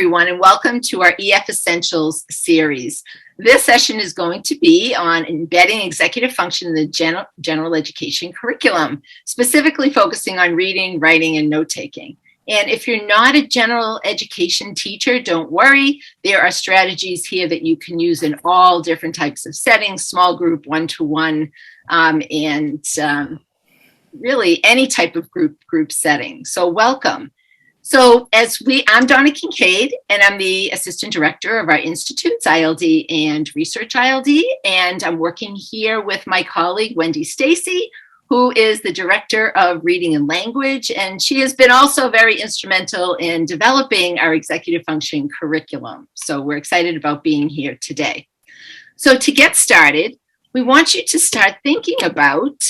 everyone, and welcome to our EF Essentials series. This session is going to be on embedding executive function in the general education curriculum, specifically focusing on reading, writing, and note-taking. And if you're not a general education teacher, don't worry. There are strategies here that you can use in all different types of settings, small group, one-to-one, and really any type of group setting. So welcome. So I'm Donna Kincaid, and I'm the Assistant Director of our Institute's ILD and Research ILD, and I'm working here with my colleague, Wendy Stacey, who is the Director of Reading and Language, and she has been also very instrumental in developing our executive function curriculum. So we're excited about being here today. So to get started, we want you to start thinking about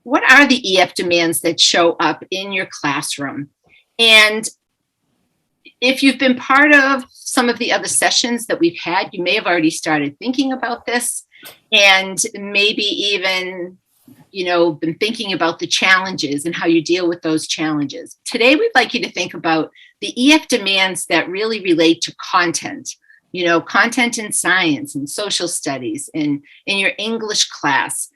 what are the EF demands that show up in your classroom. And if you've been part of some of the other sessions that we've had, you may have already started thinking about this and maybe even, been thinking about the challenges and how you deal with those challenges. Today, we'd like you to think about the EF demands that really relate to content, content in science and social studies and in your English class.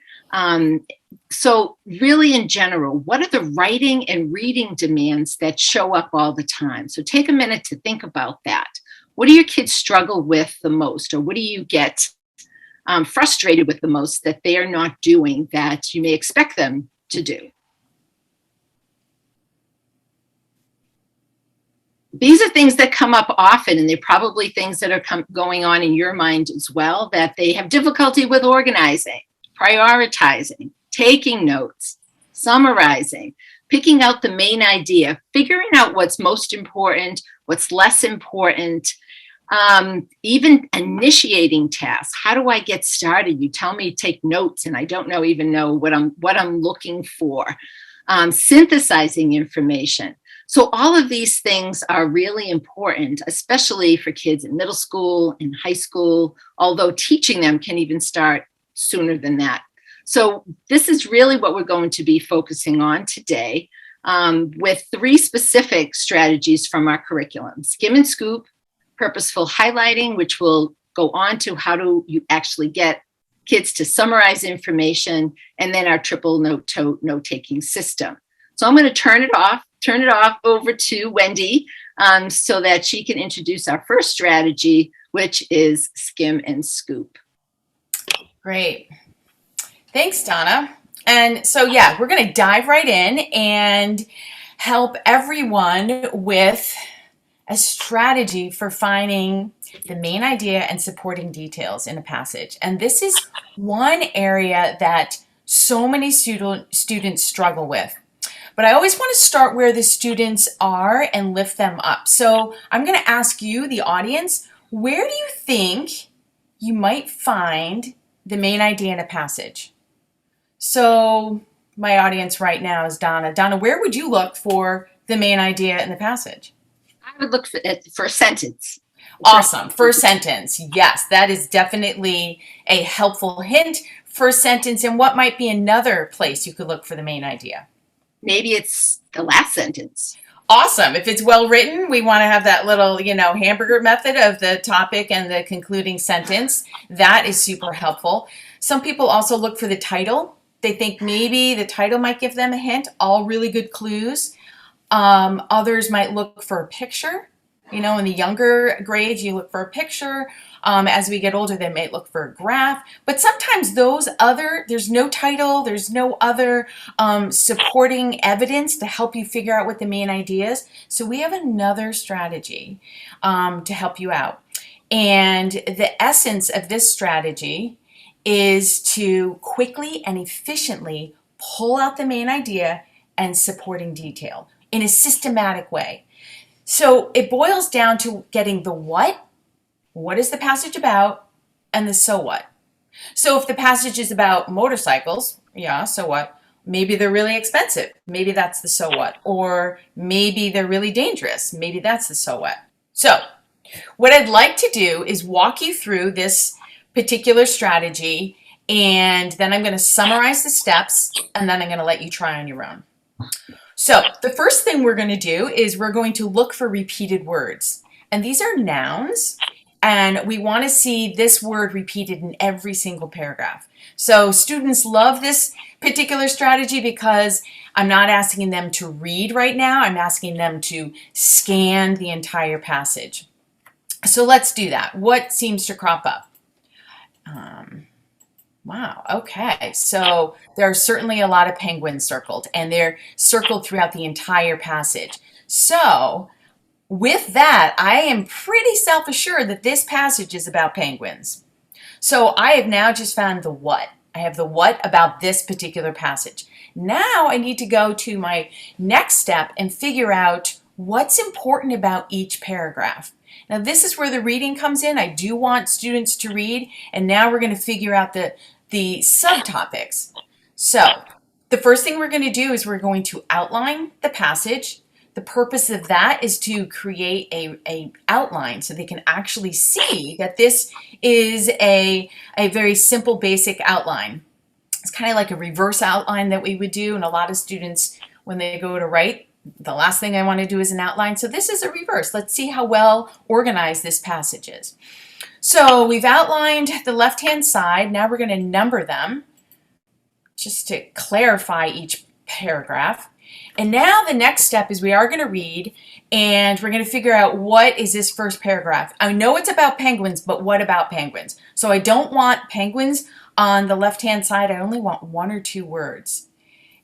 So really in general, what are the writing and reading demands that show up all the time? So take a minute to think about that. What do your kids struggle with the most, or what do you get frustrated with the most that they are not doing that you may expect them to do? These are things that come up often, and they're probably things that are going on in your mind as well, that they have difficulty with organizing, prioritizing, taking notes, summarizing, picking out the main idea, figuring out what's most important, what's less important, even initiating tasks. How do I get started? You tell me to take notes and I don't even know what I'm looking for. Synthesizing information. So all of these things are really important, especially for kids in middle school and high school, although teaching them can even start sooner than that. So this is really what we're going to be focusing on today, with 3 specific strategies from our curriculum: skim and scoop, purposeful highlighting, which will go on to how do you actually get kids to summarize information, and then our triple note-taking system. So I'm going to turn it off over to Wendy so that she can introduce our first strategy, which is skim and scoop. Great. Thanks, Donna. And so, we're going to dive right in and help everyone with a strategy for finding the main idea and supporting details in a passage. And this is one area that so many students struggle with. But I always want to start where the students are and lift them up. So I'm going to ask you, the audience, where do you think you might find the main idea in a passage? So my audience right now is Donna. Donna, where would you look for the main idea in the passage? I would look for a sentence. Awesome. First sentence. Yes, that is definitely a helpful hint. First sentence. And what might be another place you could look for the main idea? Maybe it's the last sentence. Awesome. If it's well written, we want to have that little, hamburger method of the topic and the concluding sentence. That is super helpful. Some people also look for the title. They think maybe the title might give them a hint. All really good clues. Others might look for a picture. In the younger grades, you look for a picture. As we get older, they may look for a graph. But sometimes there's no title, there's no other supporting evidence to help you figure out what the main idea is. So we have another strategy to help you out. And the essence of this strategy is to quickly and efficiently pull out the main idea and supporting detail in a systematic way. So it boils down to getting the what is the passage about, and the so what. So if the passage is about motorcycles, so what? Maybe they're really expensive. Maybe that's the so what. Or maybe they're really dangerous. Maybe that's the so what. So what I'd like to do is walk you through this particular strategy, and then I'm going to summarize the steps, and then I'm going to let you try on your own. So the first thing we're going to do is we're going to look for repeated words. And these are nouns. And we want to see this word repeated in every single paragraph. So students love this particular strategy because I'm not asking them to read right now. I'm asking them to scan the entire passage. So let's do that. What seems to crop up? Wow, okay. So there are certainly a lot of penguins circled, and they're circled throughout the entire passage. So with that, I am pretty self-assured that this passage is about penguins. So I have now just found the what. I have the what about this particular passage. Now I need to go to my next step and figure out what's important about each paragraph. Now this is where the reading comes in. I do want students to read, and now we're going to figure out the subtopics. So the first thing we're going to do is we're going to outline the passage. The purpose of that is to create a outline so they can actually see that this is a very simple, basic outline. It's kind of like a reverse outline that we would do, and a lot of students, when they go to write, the last thing I want to do is an outline. So this is a reverse. Let's see how well organized this passage is. So we've outlined the left-hand side. Now we're going to number them just to clarify each paragraph. And now the next step is we are going to read, and we're going to figure out what is this first paragraph. I know it's about penguins, but what about penguins? So I don't want penguins on the left-hand side. I only want 1 or 2 words.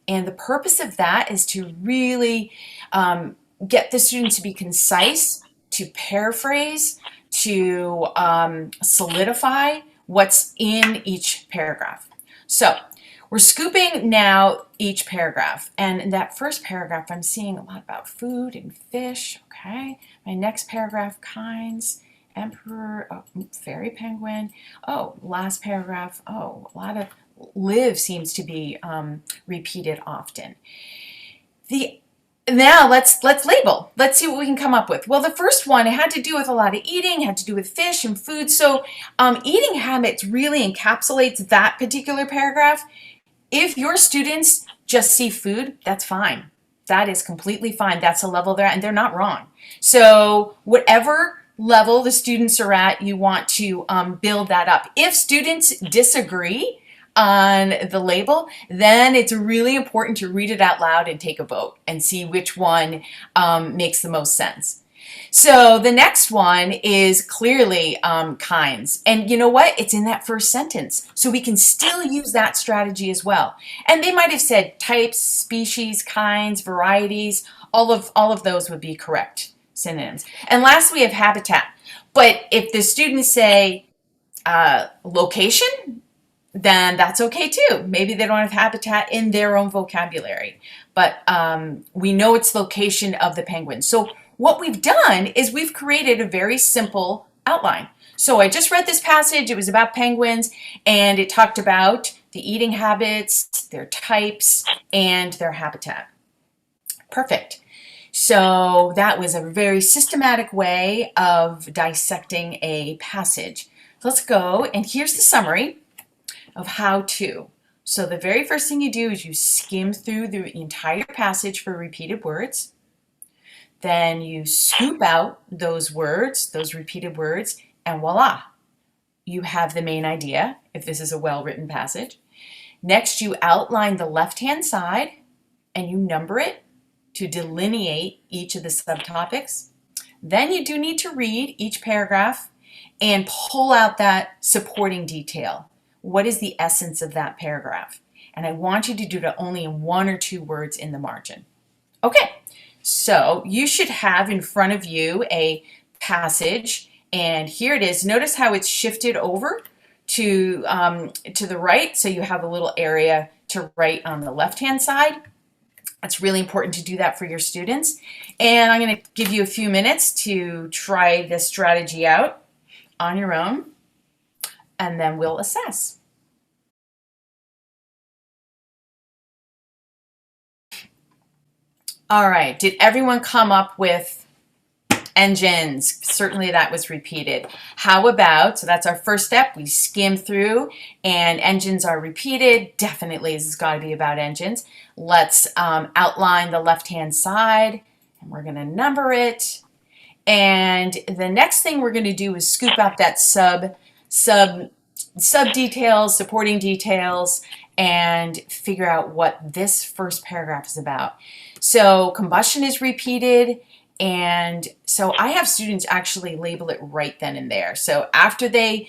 And the purpose of that is to really get the students to be concise, to paraphrase, to solidify what's in each paragraph. So we're scooping now each paragraph. And in that first paragraph, I'm seeing a lot about food and fish. Okay. My next paragraph, kinds, emperor, oh, fairy penguin. Oh, last paragraph. Oh, a lot of live seems to be repeated often. Now let's label. Let's see what we can come up with. Well, the first one, it had to do with a lot of eating, had to do with fish and food. So eating habits really encapsulates that particular paragraph. If your students just see food, that's fine. That is completely fine. That's a level they're at, and they're not wrong. So whatever level the students are at, you want to build that up. If students disagree on the label, then it's really important to read it out loud and take a vote and see which one makes the most sense. So the next one is clearly kinds. And you know what? It's in that first sentence. So we can still use that strategy as well. And they might have said types, species, kinds, varieties. All of those would be correct synonyms. And last we have habitat. But if the students say location, then that's okay too. Maybe they don't have habitat in their own vocabulary, but we know it's location of the penguin. So what we've done is we've created a very simple outline. So I just read this passage. It was about penguins, and it talked about the eating habits, their types, and their habitat. Perfect. So that was a very systematic way of dissecting a passage. Let's go, and here's the summary of how to. So the very first thing you do is you skim through the entire passage for repeated words. Then you scoop out those words, those repeated words, and voila, you have the main idea if this is a well-written passage. Next, you outline the left-hand side and you number it to delineate each of the subtopics. Then you do need to read each paragraph and pull out that supporting detail. What is the essence of that paragraph? And I want you to do it only in 1 or 2 words in the margin. Okay, so you should have in front of you a passage, and here it is. Notice how it's shifted over to the right, so you have a little area to write on the left-hand side. It's really important to do that for your students. And I'm going to give you a few minutes to try this strategy out on your own, and then we'll assess. All right, did everyone come up with engines? Certainly that was repeated. How about, so that's our first step, we skim through and engines are repeated. Definitely this has got to be about engines. Let's outline the left-hand side, and we're going to number it. And the next thing we're going to do is scoop out that sub details, supporting details, and figure out what this first paragraph is about. So combustion is repeated. And so I have students actually label it right then and there. So after they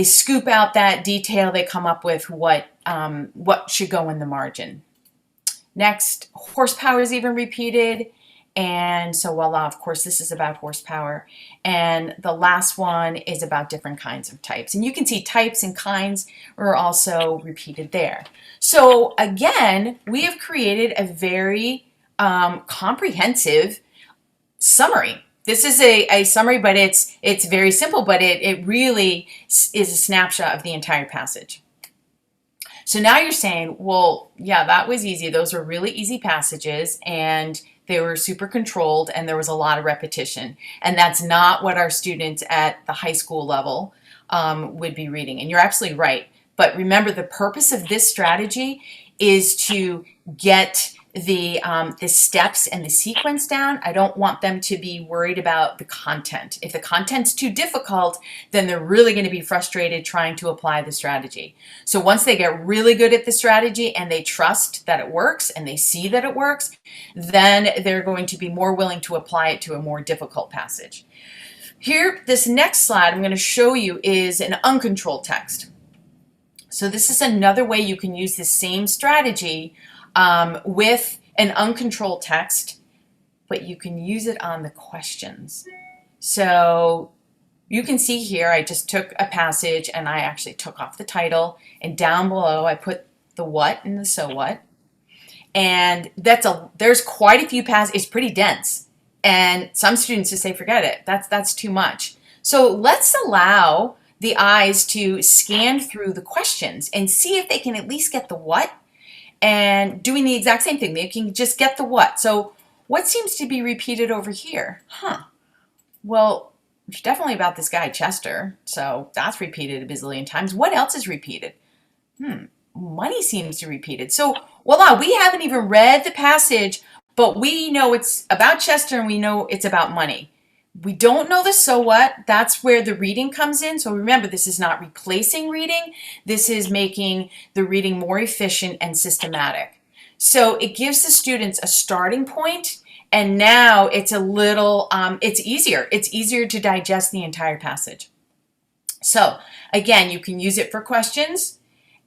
scoop out that detail, they come up with what should go in the margin. Next, horsepower is even repeated. And so voila, of course, this is about horsepower. And the last one is about different kinds of types. And you can see types and kinds are also repeated there. So again, we have created a very comprehensive summary. This is a summary, but it's very simple, but it really is a snapshot of the entire passage. So now you're saying, well, yeah, that was easy. Those were really easy passages, and they were super controlled, and there was a lot of repetition. And that's not what our students at the high school level would be reading. And you're absolutely right. But remember, the purpose of this strategy is to get the steps and the sequence down. I don't want them to be worried about the content. If the content's too difficult, then they're really going to be frustrated trying to apply the strategy. So once they get really good at the strategy and they trust that it works and they see that it works, then they're going to be more willing to apply it to a more difficult passage. Here, this next slide I'm going to show you is an uncontrolled text. So this is another way you can use the same strategy with an uncontrolled text, but you can use it on the questions. So you can see here, I just took a passage and I actually took off the title, and down below I put the what and the so what. And there's quite a few passages. It's pretty dense. And some students just say, forget it. That's too much. So let's allow the eyes to scan through the questions and see if they can at least get the what. And doing the exact same thing, they can just get the what. So what seems to be repeated over here? Well, it's definitely about this guy, Chester. So that's repeated a bazillion times. What else is repeated? Money seems to be repeated. So voila, we haven't even read the passage, but we know it's about Chester and we know it's about money. We don't know the so what. That's where the reading comes in. So remember, this is not replacing reading. This is making the reading more efficient and systematic. So it gives the students a starting point, and now it's a little, it's easier. It's easier to digest the entire passage. So again, you can use it for questions,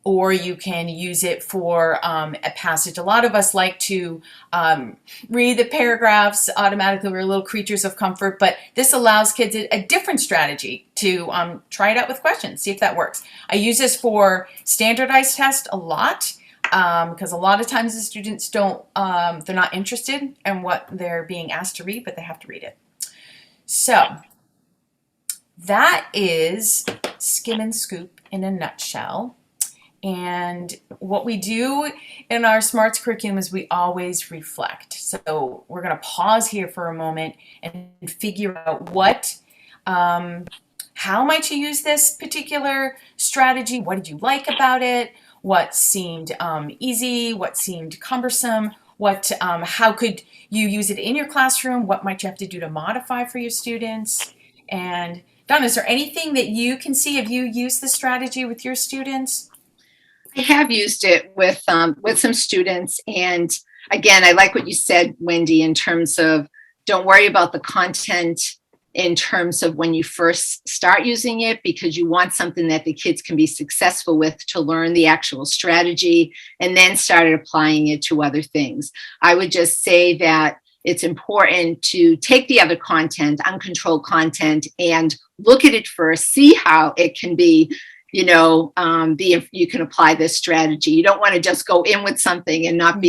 or you can use it for a passage. A lot of us like to read the paragraphs automatically. We're little creatures of comfort, but this allows kids a different strategy to try it out with questions, see if that works. I use this for standardized tests a lot because a lot of times the students they're not interested in what they're being asked to read, but they have to read it. So that is Skim and Scoop in a nutshell. And what we do in our SMARTS curriculum is we always reflect. So we're going to pause here for a moment and figure out how might you use this particular strategy? What did you like about it? What seemed easy? What seemed cumbersome? How could you use it in your classroom? What might you have to do to modify for your students? And Donna, is there anything that you can see? Have you used this strategy with your students? I have used it with some students. And again, I like what you said, Wendy, in terms of don't worry about the content in terms of when you first start using it, because you want something that the kids can be successful with to learn the actual strategy and then started applying it to other things. I would just say that it's important to take the other content, uncontrolled content, and look at it first, see how it can be, you can apply this strategy. You don't want to just go in with something and not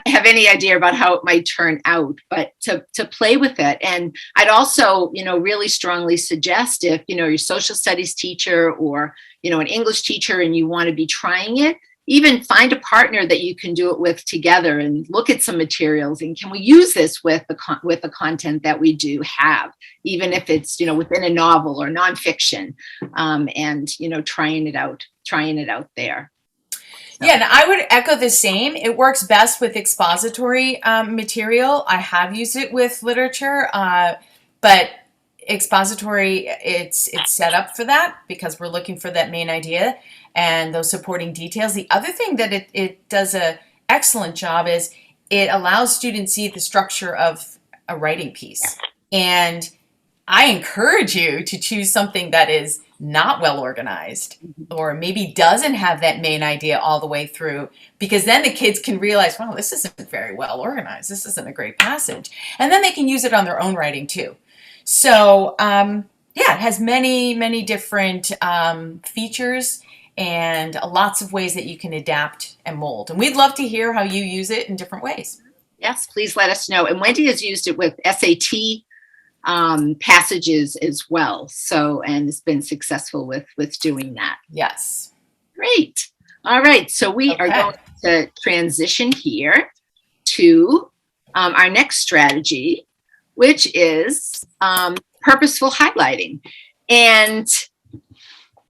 have any idea about how it might turn out, but to play with it. And I'd also, really strongly suggest if, your social studies teacher or, an English teacher and you want to be trying it, even find a partner that you can do it with together and look at some materials. And can we use this with the content that we do have, even if it's, within a novel or nonfiction, and, trying it out there. So. Yeah, and I would echo the same. It works best with expository material. I have used it with literature. but expository, it's set up for that because we're looking for that main idea and those supporting details. The other thing that it does a excellent job is it allows students to see the structure of a writing piece. And I encourage you to choose something that is not well organized or maybe doesn't have that main idea all the way through, because then the kids can realize, wow, this isn't very well organized. This isn't a great passage. And then they can use it on their own writing too. So, yeah, it has many, many different features and lots of ways that you can adapt and mold. And we'd love to hear how you use it in different ways. Yes, please let us know. And Wendy has used it with SAT passages as well. So, and it's been successful with doing that. Yes. Great. All right. So we are going to transition here to our next strategy, which is purposeful highlighting. And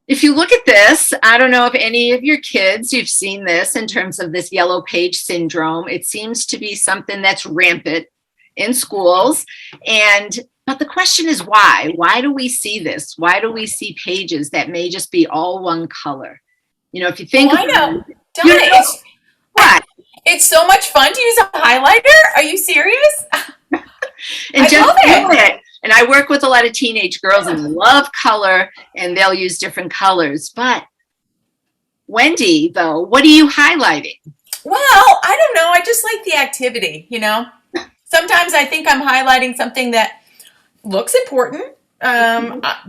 if you look at this, I don't know if any of your kids, you've seen this in terms of this yellow page syndrome. It seems to be something that's rampant in schools. But the question is why? Why do we see this? Why do we see pages that may just be all one color? You know, if you think I know. Donna, what? It's so much fun to use a highlighter. Are you serious? And just love it. And I work with a lot of teenage girls and love color, and they'll use different colors. But Wendy, though, what are you highlighting? Well, I don't know. I just like the activity, you know. Sometimes I think I'm highlighting something that looks important.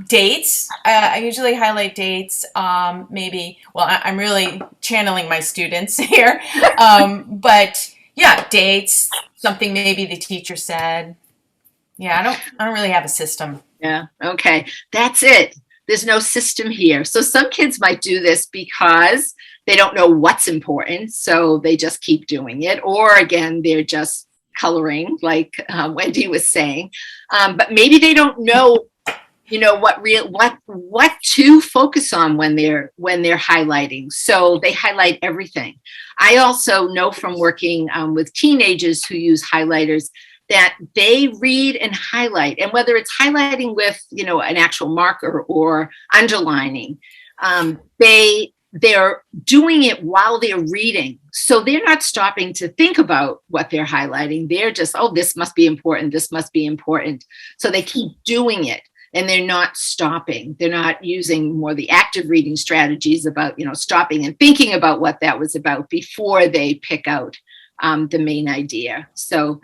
Dates. I usually highlight dates. Maybe, well, I'm really channeling my students here. But yeah, dates, something maybe the teacher said. Yeah, I don't really have a system. Yeah. Okay. That's it. There's no system here. So some kids might do this because they don't know what's important. So they just keep doing it. Or again, they're just coloring like Wendy was saying. But maybe they don't know, you know, what to focus on when they're highlighting. So they highlight everything. I also know from working with teenagers who use highlighters that they read and highlight, and whether it's highlighting with, you know, an actual marker or underlining, they're doing it while they're reading. So they're not stopping to think about what they're highlighting. They're just, oh, this must be important. This must be important. So they keep doing it, and they're not stopping. They're not using more the active reading strategies about, you know, stopping and thinking about what that was about before they pick out the main idea. So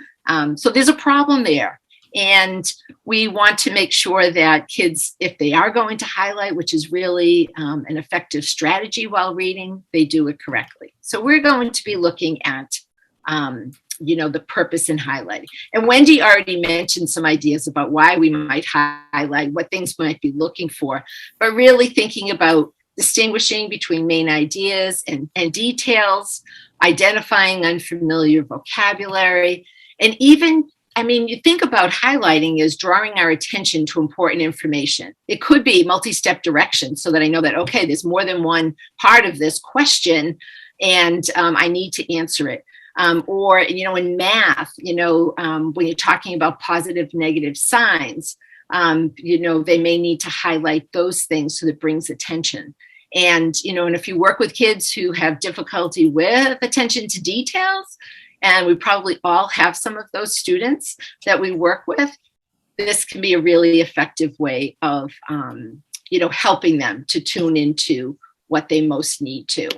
there's a problem there. And we want to make sure that kids, if they are going to highlight, which is really an effective strategy while reading, they do it correctly. So we're going to be looking at, you know, the purpose in highlighting. And Wendy already mentioned some ideas about why we might highlight, what things we might be looking for, but really thinking about distinguishing between main ideas and details, identifying unfamiliar vocabulary, and even, I mean, you think about highlighting as drawing our attention to important information. It could be multi-step directions so that I know that, okay, there's more than one part of this question and I need to answer it. Or, you know, in math, you know, when you're talking about positive, negative signs, you know, they may need to highlight those things so that it brings attention. And, you know, and if you work with kids who have difficulty with attention to details, and we probably all have some of those students that we work with, this can be a really effective way of, you know, helping them to tune into what they most need to.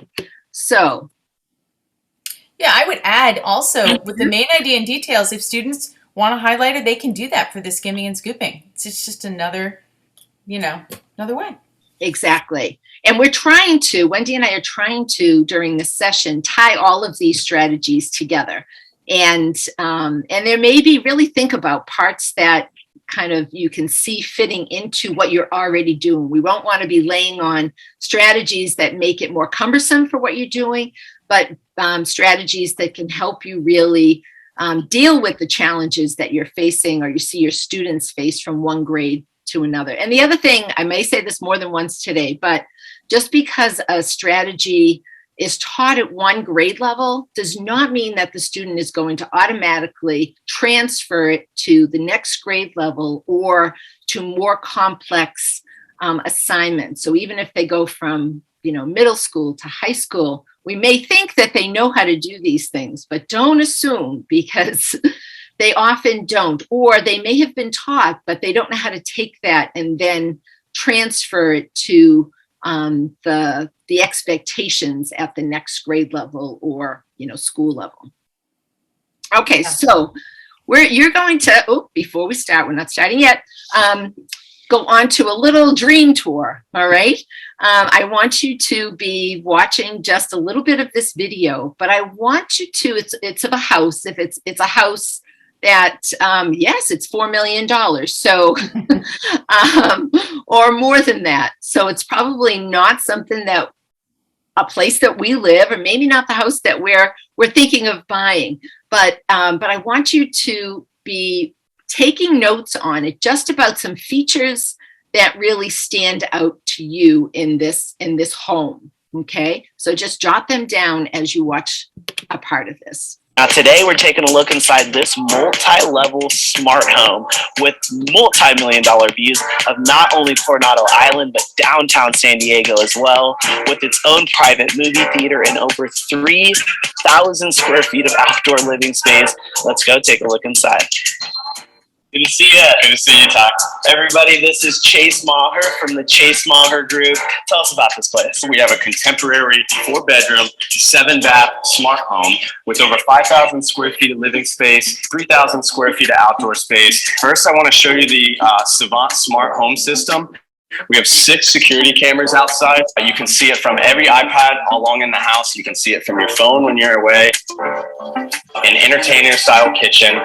So. Yeah, I would add also with the main idea and details, if students want to highlight it, they can do that for the skimming and scooping. It's just another, you know, another way. Exactly. And we're trying to, Wendy and I are trying to, during this session, tie all of these strategies together. And there may be really think about parts that kind of you can see fitting into what you're already doing. We won't want to be laying on strategies that make it more cumbersome for what you're doing, but strategies that can help you really deal with the challenges that you're facing or you see your students face from one grade to another. And the other thing, I may say this more than once today, but just because a strategy is taught at one grade level does not mean that the student is going to automatically transfer it to the next grade level or to more complex assignments. So even if they go from, middle school to high school, we may think that they know how to do these things, but don't assume, because they often don't, or they may have been taught, but they don't know how to take that and then transfer it to the expectations at the next grade level or, school level. Okay, so you're going to, before we start, we're not starting yet, go on to a little dream tour, all right? I want you to be watching just a little bit of this video, but I want you to, it's of a house. If it's a house that, yes, it's $4 million. So, or more than that. So it's probably not something that, a place that we live, or maybe not the house that we're thinking of buying. But I want you to be taking notes on it, just about some features that really stand out to you in this home. Okay, so just jot them down as you watch a part of this. Now today we're taking a look inside this multi-level smart home with multi-million-dollar views of not only Coronado Island, but downtown San Diego as well, with its own private movie theater and over 3,000 square feet of outdoor living space. Let's go take a look inside. Good to see you. Good to see you, Ty. Everybody, this is Chase Maher from the Chase Maher Group. Tell us about this place. We have a contemporary 4-bedroom, 7-bath smart home with over 5,000 square feet of living space, 3,000 square feet of outdoor space. First, I want to show you the Savant smart home system. We have 6 security cameras outside. You can see it from every iPad all along in the house. You can see it from your phone when you're away. An entertainer-style kitchen.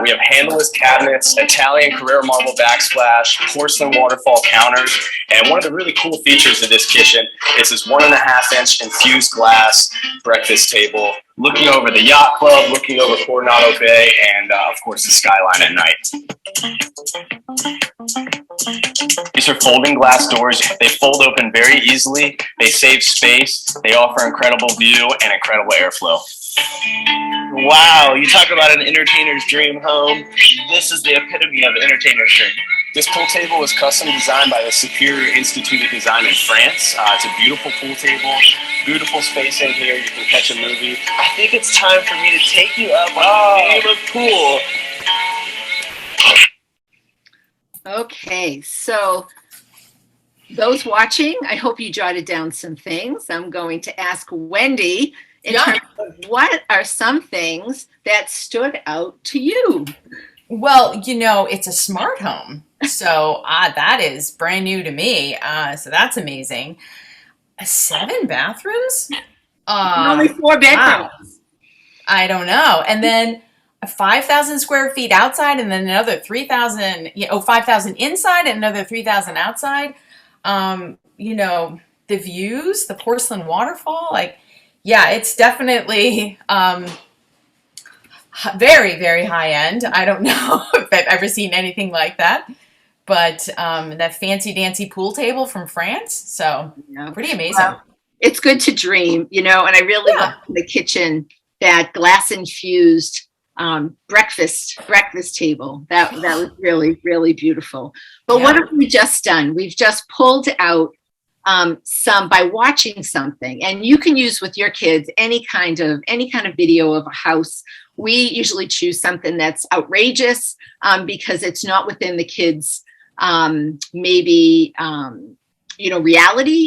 We have handleless cabinets, Italian Carrera marble backsplash, porcelain waterfall counters, and one of the really cool features of this kitchen is this 1.5-inch infused glass breakfast table, looking over the yacht club, looking over Coronado Bay, and of course the skyline at night. These are folding glass doors. They fold open very easily. They save space. They offer incredible view and incredible airflow. Wow, you talk about an entertainer's dream home. This is the epitome of an entertainer's dream. This pool table was custom designed by the Superior Institute of Design in France. It's a beautiful pool table, beautiful space in here. You can catch a movie. I think it's time for me to take you up on the game of pool. Okay, so those watching, I hope you jotted down some things. I'm going to ask Wendy in terms of what are some things that stood out to you? Well, it's a smart home. So that is brand new to me. So that's amazing. 7 bathrooms? Only 4 bedrooms. Wow. I don't know. And then 5,000 square feet outside, and then another 3,000, 5,000 inside and another 3,000 outside. The views, the porcelain waterfall, it's definitely very, very high end. I don't know if I've ever seen anything like that, but that fancy dancy pool table from France. So pretty amazing. Well, it's good to dream, and I really love in the kitchen that glass infused breakfast table. That was really, really beautiful. But what have we just done? We've just pulled out some by watching something, and you can use with your kids any kind of video of a house. We usually choose something that's outrageous because it's not within the kids' reality,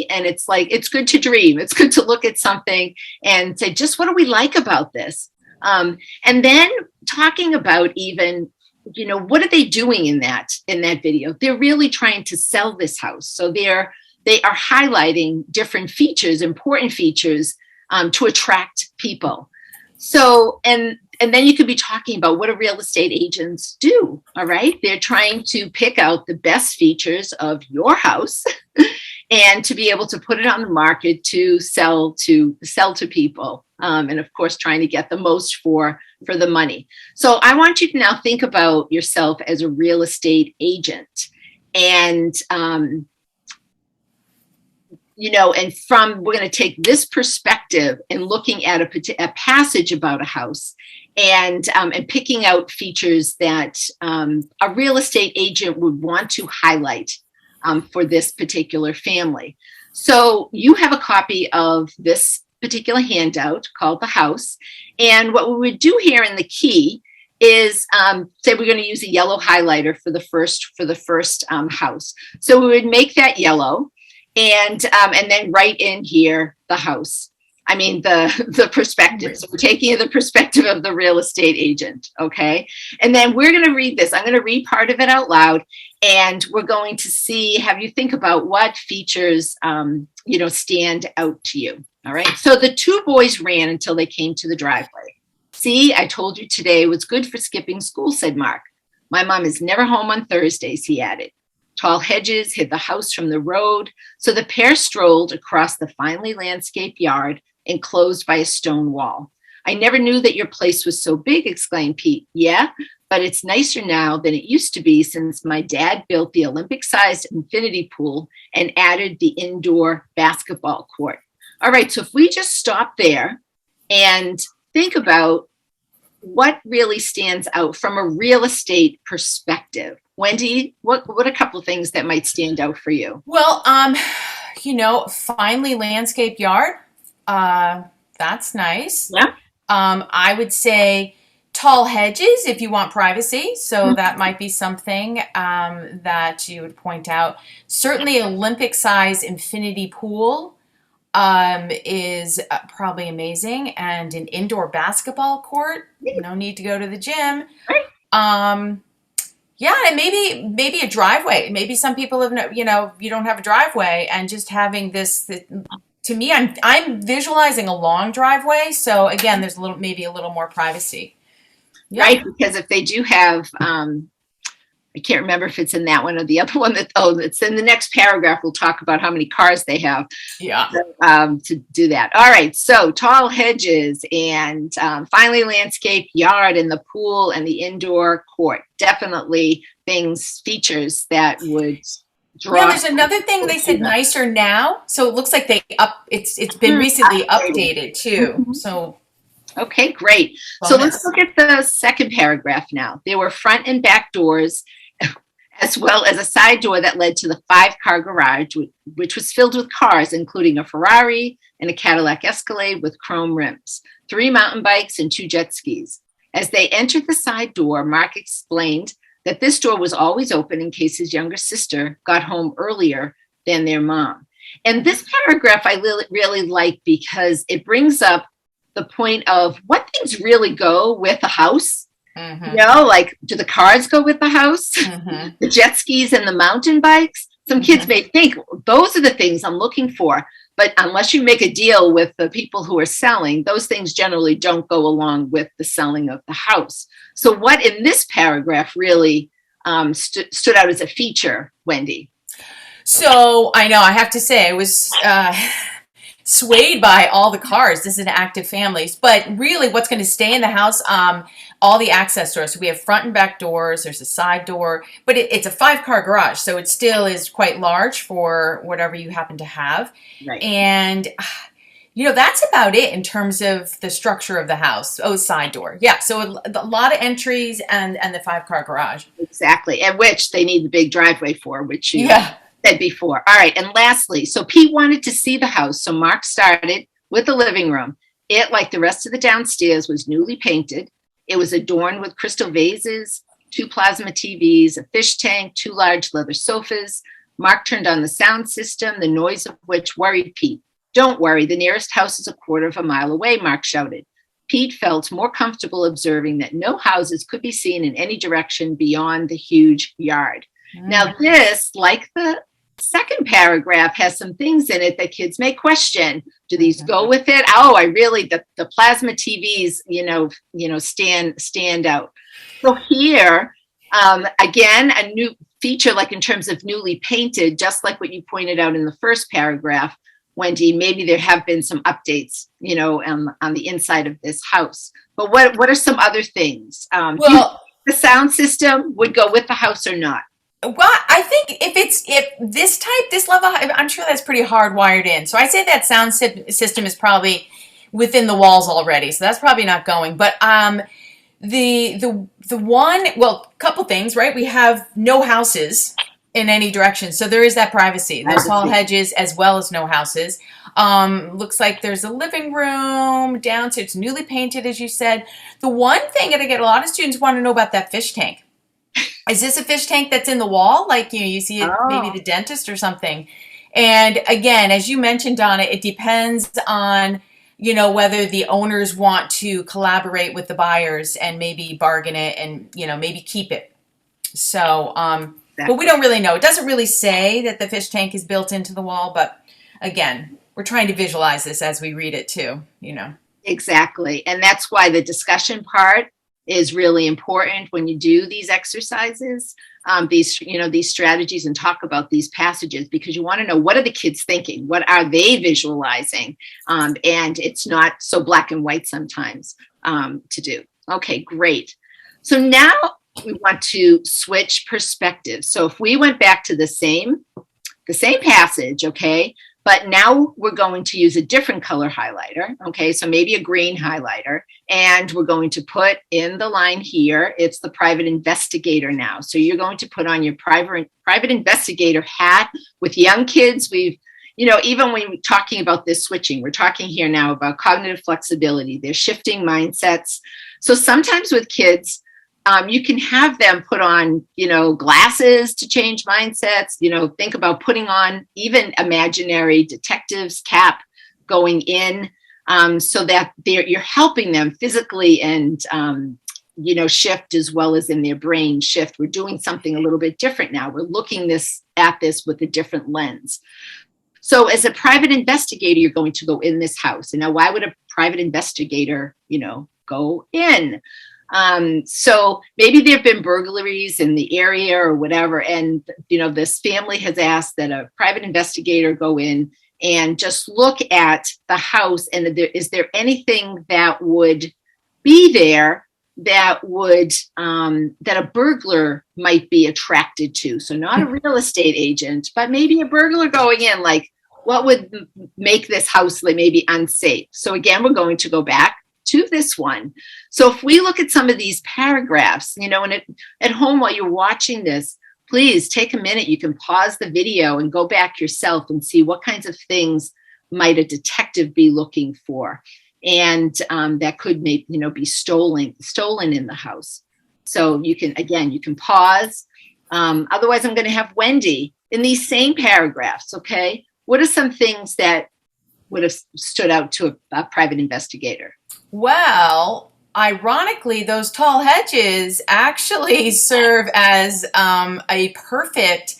and it's good to dream. It's good to look at something and say, just what do we like about this? And then talking about even, what are they doing in that video? They're really trying to sell this house. So they are highlighting different features, important features, to attract people. So, and then you could be talking about what do real estate agents do? All right. They're trying to pick out the best features of your house and to be able to put it on the market to sell to people. And of course, trying to get the most for the money. So I want you to now think about yourself as a real estate agent. And, and we're going to take this perspective and looking at a passage about a house and picking out features that a real estate agent would want to highlight for this particular family. So you have a copy of this particular handout called The House. And what we would do here in the key is say we're going to use a yellow highlighter for the first house. So we would make that yellow and then write in here the house. I mean, the perspective. So we're taking the perspective of the real estate agent. Okay. And then we're going to read this. I'm going to read part of it out loud. And we're going to have you think about what features, stand out to you. All right. So the two boys ran until they came to the driveway. "See, I told you today was good for skipping school," said Mark. "My mom is never home on Thursdays," he added. Tall hedges hid the house from the road, so the pair strolled across the finely landscaped yard enclosed by a stone wall. "I never knew that your place was so big," exclaimed Pete. "Yeah, but it's nicer now than it used to be since my dad built the Olympic-sized infinity pool and added the indoor basketball court." All right, so if we just stop there and think about what really stands out from a real estate perspective. Wendy, what a couple of things that might stand out for you? Well, finely landscaped yard. That's nice. Yeah. I would say tall hedges if you want privacy. So that might be something that you would point out. Certainly Olympic-sized infinity pool is probably amazing. And an indoor basketball court. No need to go to the gym. Yeah, and maybe a driveway. Maybe some people have, you don't have a driveway, and just having this. To me, I'm visualizing a long driveway. So again, there's maybe a little more privacy. Yeah. Right, because if they do have, I can't remember if it's in that one or the other one it's in the next paragraph. We'll talk about how many cars they have. Yeah. To do that. All right. So tall hedges and finely landscaped yard and the pool and the indoor court. Definitely features that would draw. Yeah, there's another thing they said nicer now. So it looks like it's been recently updated too. Mm-hmm. So. Okay, great. So let's look at the second paragraph now. There were front and back doors, as well as a side door that led to the 5-car garage, which was filled with cars, including a Ferrari and a Cadillac Escalade with chrome rims, 3 mountain bikes, and 2 jet skis. As they entered the side door, Mark explained that this door was always open in case his younger sister got home earlier than their mom. And this paragraph I really like because it brings up the point of what things really go with a house. Mm-hmm. Like, do the cars go with the house? Mm-hmm. The jet skis and the mountain bikes? Some kids may think those are the things I'm looking for, but unless you make a deal with the people who are selling, those things generally don't go along with the selling of the house. So what in this paragraph really stood out as a feature, Wendy? So I know I have to say I was swayed by all the cars. This is an active families, but really what's going to stay in the house, all the access doors. So we have front and back doors. There's a side door, but it's a 5-car garage. So it still is quite large for whatever you happen to have. Right. And, that's about it in terms of the structure of the house. Oh, side door. Yeah. So a lot of entries and the 5-car garage. Exactly. And which they need the big driveway for, which you said before. All right. And lastly, so Pete wanted to see the house. So Mark started with the living room. It, like the rest of the downstairs, was newly painted. It was adorned with crystal vases, 2 plasma TVs, a fish tank, 2 large leather sofas. Mark turned on the sound system, the noise of which worried Pete. "Don't worry, the nearest house is a quarter of a mile away," Mark shouted. Pete felt more comfortable observing that no houses could be seen in any direction beyond the huge yard. Now this, like the second paragraph, has some things in it that kids may question. Do these go with it? Oh, the plasma TVs, stand out. So here, again, a new feature, like in terms of newly painted, just like what you pointed out in the first paragraph, Wendy, maybe there have been some updates, on the inside of this house. But what are some other things? The sound system would go with the house or not? Well, I think if this level, I'm sure that's pretty hardwired in. So I'd say that sound system is probably within the walls already. So that's probably not going. But the one, well, couple things, right? We have no houses in any direction, so there is that privacy. Those tall hedges as well as no houses. Looks like there's a living room downstairs. It's newly painted, as you said. The one thing that I get a lot of students want to know about that fish tank. Is this a fish tank that's in the wall? Like, you see it maybe the dentist or something. And again, as you mentioned, Donna, it depends on, whether the owners want to collaborate with the buyers and maybe bargain it and, maybe keep it. So, but we don't really know. It doesn't really say that the fish tank is built into the wall, but again, we're trying to visualize this as we read it too, Exactly. And that's why the discussion part is really important when you do these exercises, these strategies, and talk about these passages, because you want to know, what are the kids thinking? What are they visualizing? And it's not so black and white sometimes to do. Okay, great. So now we want to switch perspectives. So if we went back to the same passage, okay, but now we're going to use a different color highlighter, okay, so maybe a green highlighter, and we're going to put in the line here, it's the private investigator now. So you're going to put on your private investigator hat. With young kids, even when we're talking about this switching, we're talking here now about cognitive flexibility. They're shifting mindsets. So sometimes with kids, you can have them put on, glasses to change mindsets, think about putting on even imaginary detective's cap going in, so that you're helping them physically and, shift as well as in their brain shift. We're doing something a little bit different now. We're looking at this with a different lens. So as a private investigator, you're going to go in this house. And now, why would a private investigator, go in? So maybe there have been burglaries in the area or whatever. And, this family has asked that a private investigator go in and just look at the house. And is there anything that would be there that would, that a burglar might be attracted to? So not a real estate agent, but maybe a burglar going in, like, what would make this house maybe unsafe? So again, we're going to go back to this one. So if we look at some of these paragraphs, and at home while you're watching this, please take a minute. You can pause the video and go back yourself and see what kinds of things might a detective be looking for, and that could be stolen in the house. So you can pause. Otherwise, I'm going to have Wendy in these same paragraphs. Okay, what are some things that would have stood out to a private investigator? Well, ironically, those tall hedges actually serve as a perfect,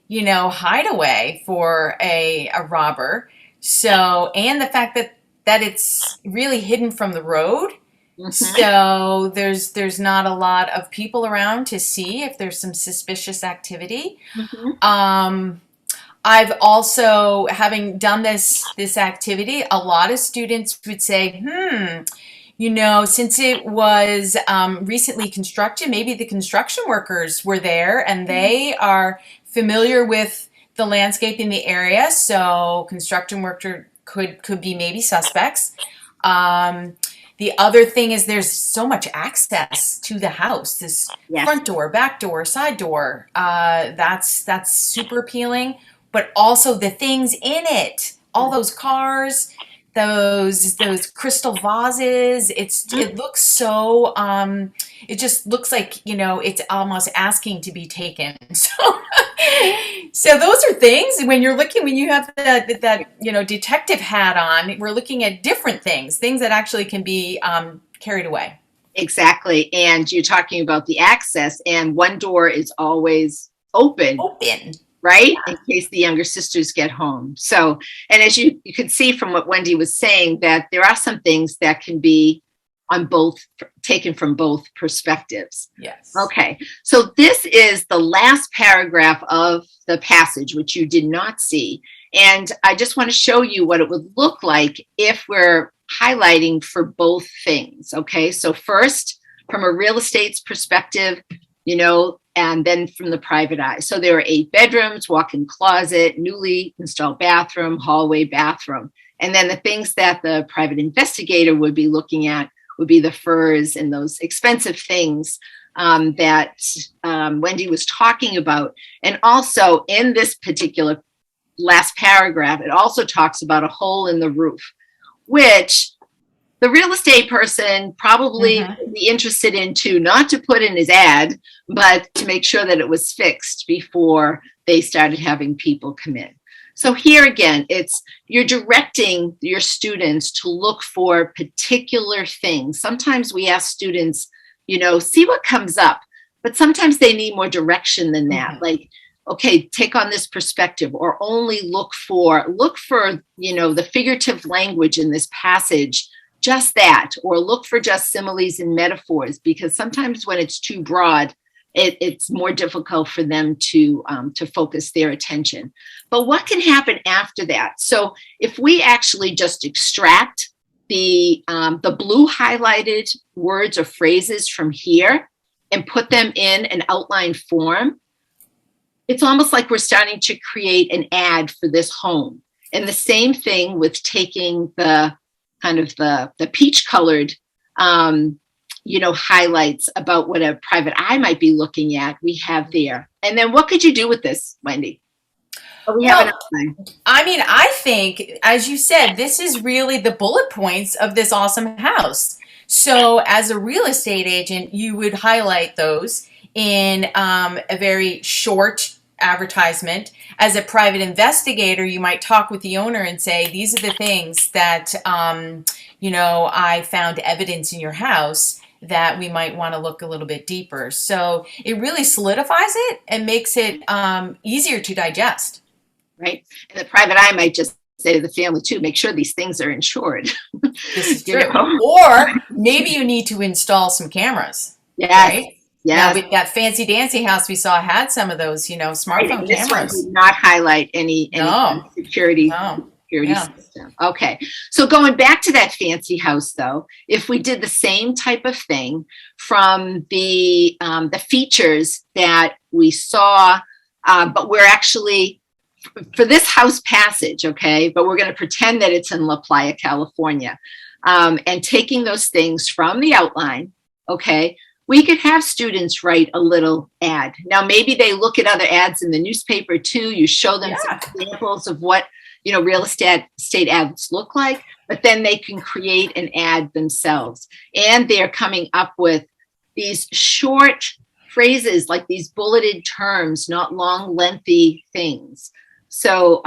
hideaway for a robber. So, and the fact that it's really hidden from the road. Mm-hmm. So there's not a lot of people around to see if there's some suspicious activity. Mm-hmm. I've also, having done this activity, a lot of students would say, since it was recently constructed, maybe the construction workers were there and they are familiar with the landscape in the area. So construction worker could be maybe suspects. The other thing is there's so much access to the house, this front door, back door, side door. That's super appealing. But also the things in it, all those cars, those crystal vases. It looks so. It just looks like it's almost asking to be taken. So those are things when you have that detective hat on. We're looking at different things that actually can be carried away. Exactly, and you're talking about the access, and one door is always open. Right? Yeah. In case the younger sisters get home. So, and as you could see from what Wendy was saying, that there are some things that can be taken from both perspectives. Yes. Okay. So this is the last paragraph of the passage, which you did not see. And I just want to show you what it would look like if we're highlighting for both things. Okay. So first, from a real estate's perspective, and then from the private eye. So there are 8 bedrooms, walk-in closet, newly installed bathroom, hallway, bathroom. And then the things that the private investigator would be looking at would be the furs and those expensive things that Wendy was talking about. And also in this particular last paragraph, it also talks about a hole in the roof, which the real estate person probably would be interested in too, not to put in his ad, but to make sure that it was fixed before they started having people come in. So here again, you're directing your students to look for particular things. Sometimes we ask students, see what comes up, but sometimes they need more direction than that. Like, okay, take on this perspective, or only look for, the figurative language in this passage, just that, or look for just similes and metaphors, because sometimes when it's too broad, it's more difficult for them to focus their attention. But what can happen after that? So if we actually just extract the blue highlighted words or phrases from here and put them in an outline form, it's almost like we're starting to create an ad for this home. And the same thing with taking the kind of the peach colored highlights about what a private eye might be looking at, we have there. And then what could you do with this, Wendy? We have an outline. I mean, I think, as you said, this is really the bullet points of this awesome house. So as a real estate agent, you would highlight those in a very short advertisement. As a private investigator, you might talk with the owner and say, these are the things that, I found evidence in your house that we might want to look a little bit deeper. So it really solidifies it and makes it easier to digest. Right. And the private eye might just say to the family too, make sure these things are insured. This is true. Or maybe you need to install some cameras. Yes. Right? Yeah. Now, that fancy dancy house we saw had some of those, smartphone this cameras. One did not highlight any security system. Okay. So going back to that fancy house, though, if we did the same type of thing from the features that we saw, but we're actually for this house passage, okay, but we're going to pretend that it's in La Playa, California, and taking those things from the outline, okay, we could have students write a little ad. Now, maybe they look at other ads in the newspaper too. You show them some examples of what, real estate ads look like, but then they can create an ad themselves. And they're coming up with these short phrases, like these bulleted terms, not long, lengthy things. So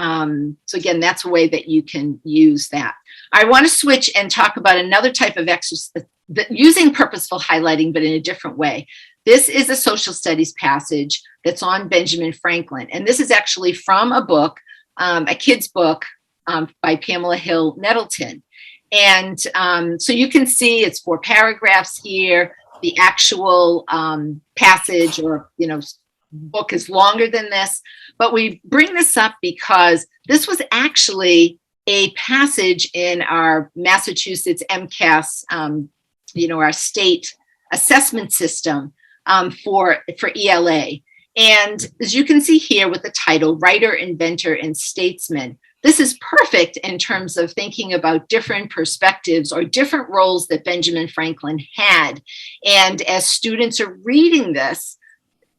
again, that's a way that you can use that. I want to switch and talk about another type of exercise, using purposeful highlighting, but in a different way. This is a social studies passage that's on Benjamin Franklin. And this is actually from a book, a kid's book by Pamela Hill Nettleton. And so you can see it's 4 paragraphs here. The actual passage or, book is longer than this. But we bring this up because this was actually a passage in our Massachusetts MCAS, our state assessment system for ELA. And as you can see here with the title, Writer, Inventor, and Statesman, this is perfect in terms of thinking about different perspectives or different roles that Benjamin Franklin had. And as students are reading this,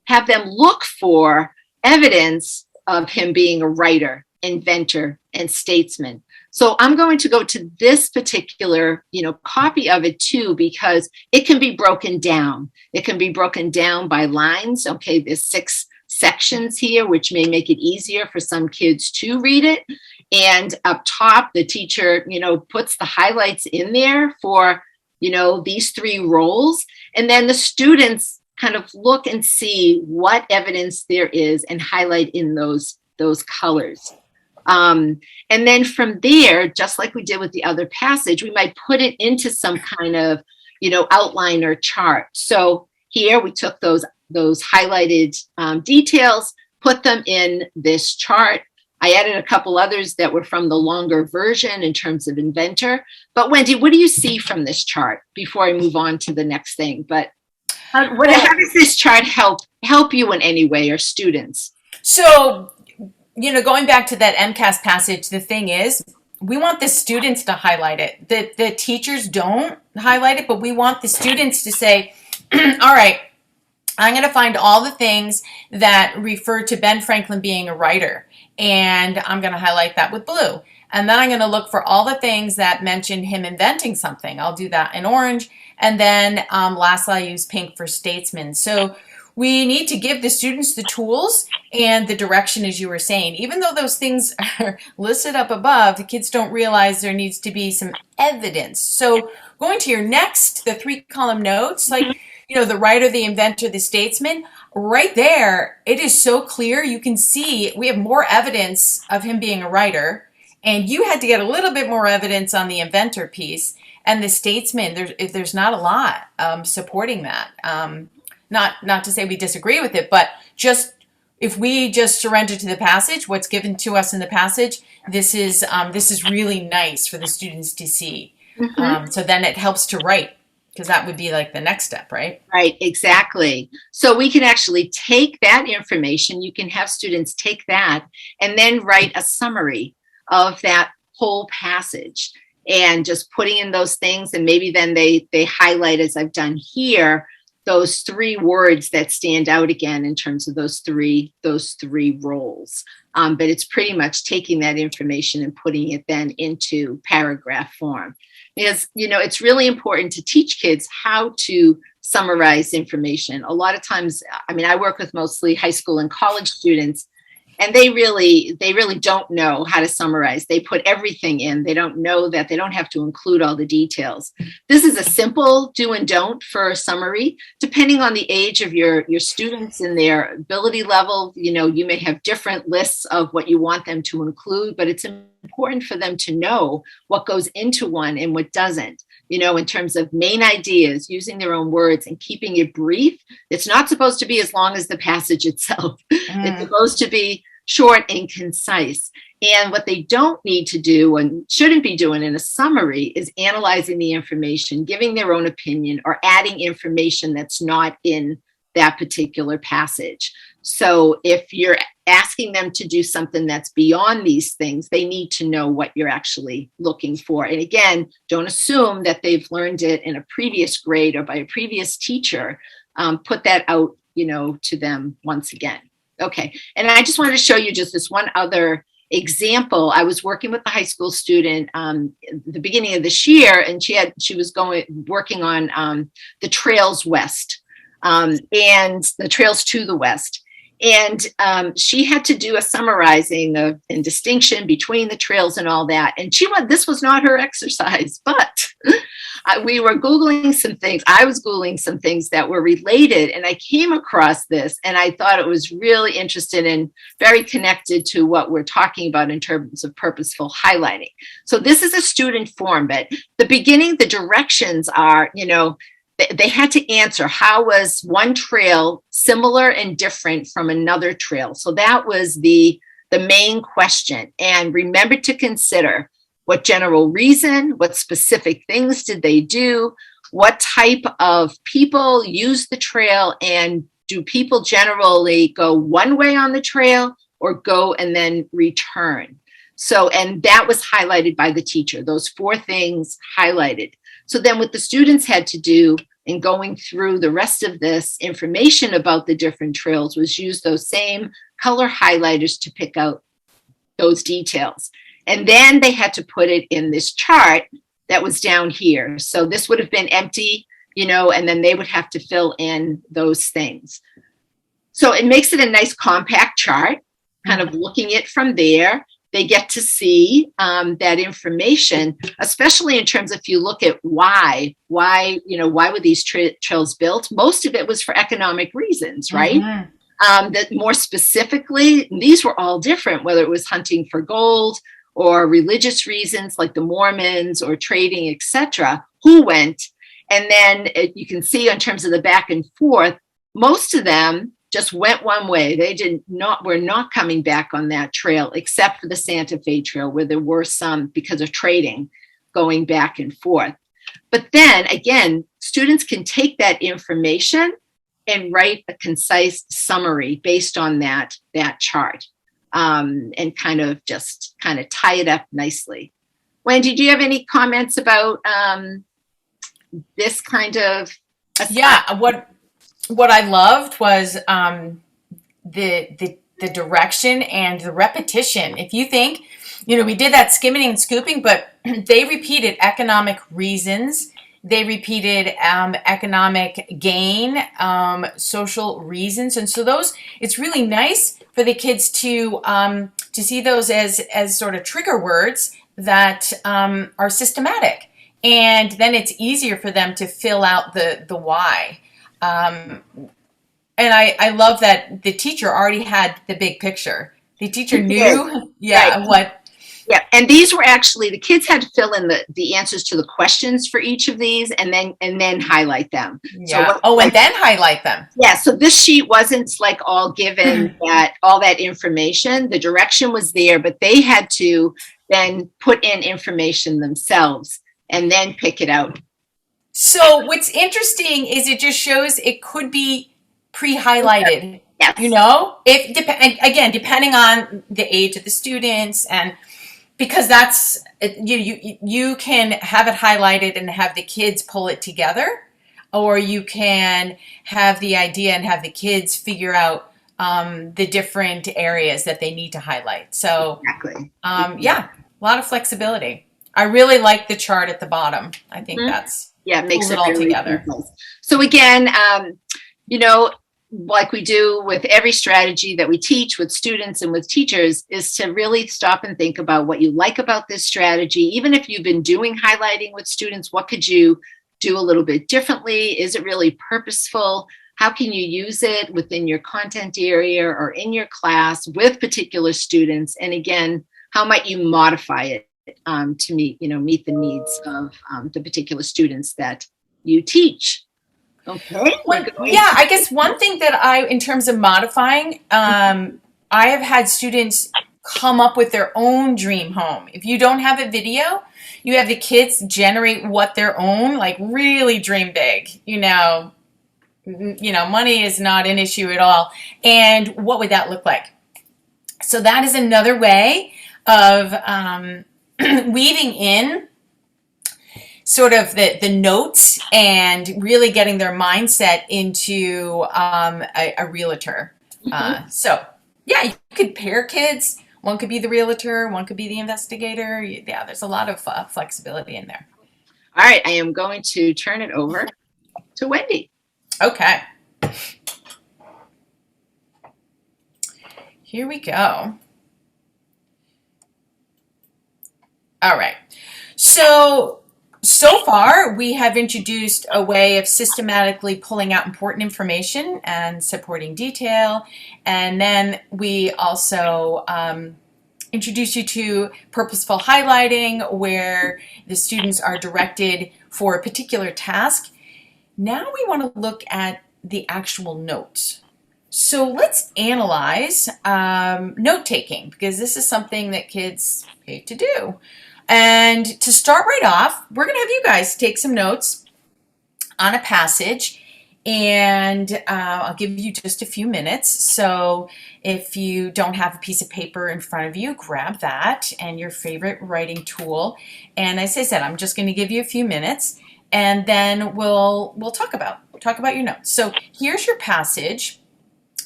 have them look for evidence of him being a writer, inventor, and statesman. So I'm going to go to this particular, copy of it too, because it can be broken down. It can be broken down by lines. Okay, there's 6 sections here, which may make it easier for some kids to read it. And up top, the teacher, puts the highlights in there for, these 3 roles. And then the students kind of look and see what evidence there is and highlight in those colors. And then from there, just like we did with the other passage, we might put it into some kind of, outline or chart. So here we took those highlighted details, put them in this chart. I added a couple others that were from the longer version in terms of inventor. But Wendy, what do you see from this chart before I move on to the next thing? How does this chart help you in any way, or students? So, going back to that MCAS passage, the thing is, we want the students to highlight it. The teachers don't highlight it, but we want the students to say, all right, I'm going to find all the things that refer to Ben Franklin being a writer, and I'm going to highlight that with blue. And then I'm going to look for all the things that mention him inventing something. I'll do that in orange. And then lastly, I'll use pink for statesman. So we need to give the students the tools and the direction, as you were saying. Even though those things are listed up above, the kids don't realize there needs to be some evidence. So going to your next, the 3-column notes, like, the writer, the inventor, the statesman, right there, it is so clear. You can see we have more evidence of him being a writer, and you had to get a little bit more evidence on the inventor piece. And the statesman, there's not a lot supporting that. Not to say we disagree with it, but just if we just surrender to the passage, what's given to us in the passage, this is really nice for the students to see. So then it helps to write, because that would be like the next step, right? Right, exactly. So we can actually take that information. You can have students take that and then write a summary of that whole passage, and just putting in those things, and maybe then they highlight, as I've done here, those 3 words that stand out again in terms of those three roles. But it's pretty much taking that information and putting it then into paragraph form. Because, it's really important to teach kids how to summarize information. A lot of times, I work with mostly high school and college students, and they really don't know how to summarize. They put everything in. They don't know that they don't have to include all the details. This is a simple do and don't for a summary. Depending on the age of your students and their ability level, you may have different lists of what you want them to include, but it's important for them to know what goes into one and what doesn't. In terms of main ideas, using their own words and keeping it brief. It's not supposed to be as long as the passage itself. It's supposed to be short and concise. And what they don't need to do and shouldn't be doing in a summary is analyzing the information, giving their own opinion, or adding information that's not in that particular passage. So if you're asking them to do something that's beyond these things, they need to know what you're actually looking for. And again, don't assume that they've learned it in a previous grade or by a previous teacher. Put that out, to them once again. Okay, and I just wanted to show you just this one other example. I was working with a high school student the beginning of this year, and she was working on the trails west and the trails to the west. And she had to do a summarizing and distinction between the trails and all that. And this was not her exercise, but we were Googling some things. I was Googling some things that were related, and I came across this, and I thought it was really interesting and very connected to what we're talking about in terms of purposeful highlighting. So this is a student form, but the beginning, the directions are, they had to answer, how was one trail similar and different from another trail? So that was the main question. And remember to consider what general reason, what specific things did they do, what type of people use the trail, and do people generally go one way on the trail or go and then return? So, and that was highlighted by the teacher, those 4 things highlighted. So then what the students had to do in going through the rest of this information about the different trails was use those same color highlighters to pick out those details. And then they had to put it in this chart that was down here. So this would have been empty, and then they would have to fill in those things. So it makes it a nice compact chart, kind of looking it from there. They get to see that information, especially in terms of if you look at why were these trails built? Most of it was for economic reasons, right? That more specifically, these were all different, whether it was hunting for gold or religious reasons like the Mormons or trading, etc. Who went? And then you can see in terms of the back and forth, most of them just went one way. They were not coming back on that trail, except for the Santa Fe Trail, where there were some, because of trading, going back and forth. But then again, students can take that information and write a concise summary based on that chart, and kind of tie it up nicely. Wendy, do you have any comments about this kind of? Yeah, what I loved was the direction and the repetition. If you think, we did that skimming and scooping, but they repeated economic reasons. They repeated economic gain, social reasons. And so it's really nice for the kids to see those as sort of trigger words that are systematic. And then it's easier for them to fill out the why. And I love that the teacher already had the big picture. The teacher knew, what. Yeah, and these were actually, the kids had to fill in the answers to the questions for each of these, and then highlight them. Yeah. And then highlight them. Yeah. So this sheet wasn't like all given all that information. The direction was there, but they had to then put in information themselves and then pick it out. So what's interesting is it just shows it could be pre-highlighted. Yes. Depending on the age of the students, and because that's you can have it highlighted and have the kids pull it together, or you can have the idea and have the kids figure out the different areas that they need to highlight. So exactly. A lot of flexibility. I really like the chart at the bottom. I think that's it makes it all together. So again, like we do with every strategy that we teach with students and with teachers, is to really stop and think about what you like about this strategy. Even if you've been doing highlighting with students, what could you do a little bit differently? Is it really purposeful? How can you use it within your content area or in your class with particular students? And again, how might you modify it to meet the needs of the particular students that you teach? Okay. I guess one thing that in terms of modifying, I have had students come up with their own dream home. If you don't have a video, you have the kids generate what their own, like really dream big, money is not an issue at all. And what would that look like? So that is another way of weaving in sort of the notes and really getting their mindset into a realtor. You could pair kids. One could be the realtor, one could be the investigator. Yeah, there's a lot of flexibility in there. All right, I am going to turn it over to Wendy. Okay. Here we go. All right. So far, we have introduced a way of systematically pulling out important information and supporting detail. And then we also introduce you to purposeful highlighting, where the students are directed for a particular task. Now we want to look at the actual notes. So let's analyze note-taking, because this is something that kids hate to do. And to start right off, we're going to have you guys take some notes on a passage, and I'll give you just a few minutes. So if you don't have a piece of paper in front of you, grab that and your favorite writing tool. And as I said, I'm just going to give you a few minutes, and then we'll talk about your notes. So here's your passage.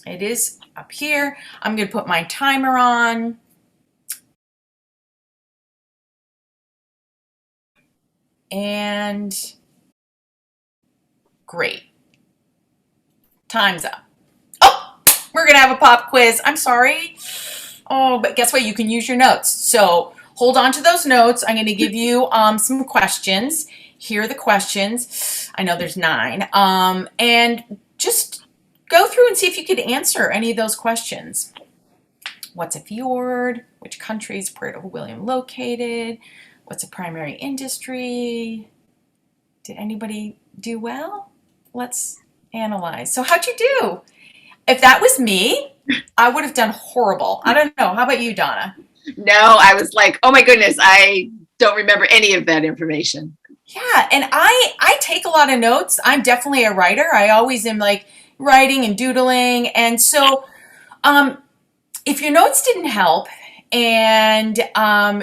It is up here. I'm going to put my timer on. And great. Time's up. Oh, we're going to have a pop quiz. I'm sorry. Oh, but guess what? You can use your notes. So hold on to those notes. I'm going to give you some questions. Here are the questions. I know there's 9. And just go through and see if you could answer any of those questions. What's a fjord? Which country is Puerto William located? What's a primary industry? Did anybody do well? Let's analyze. So how'd you do? If that was me, I would have done horrible. I don't know. How about you, Donna? No, I was like, oh my goodness, I don't remember any of that information. Yeah, and I take a lot of notes. I'm definitely a writer. I always am like, writing and doodling. And so if your notes didn't help and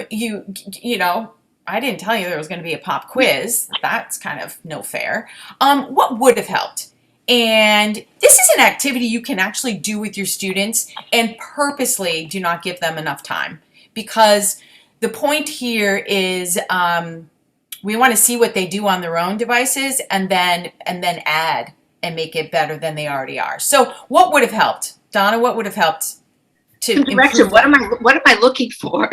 you know, I didn't tell you there was going to be a pop quiz. That's kind of no fair. What would have helped? And this is an activity you can actually do with your students, and purposely do not give them enough time, because the point here is we want to see what they do on their own devices and then add and make it better than they already are. So what would have helped? Donna, what would have helped to Direction, improve what am I looking for?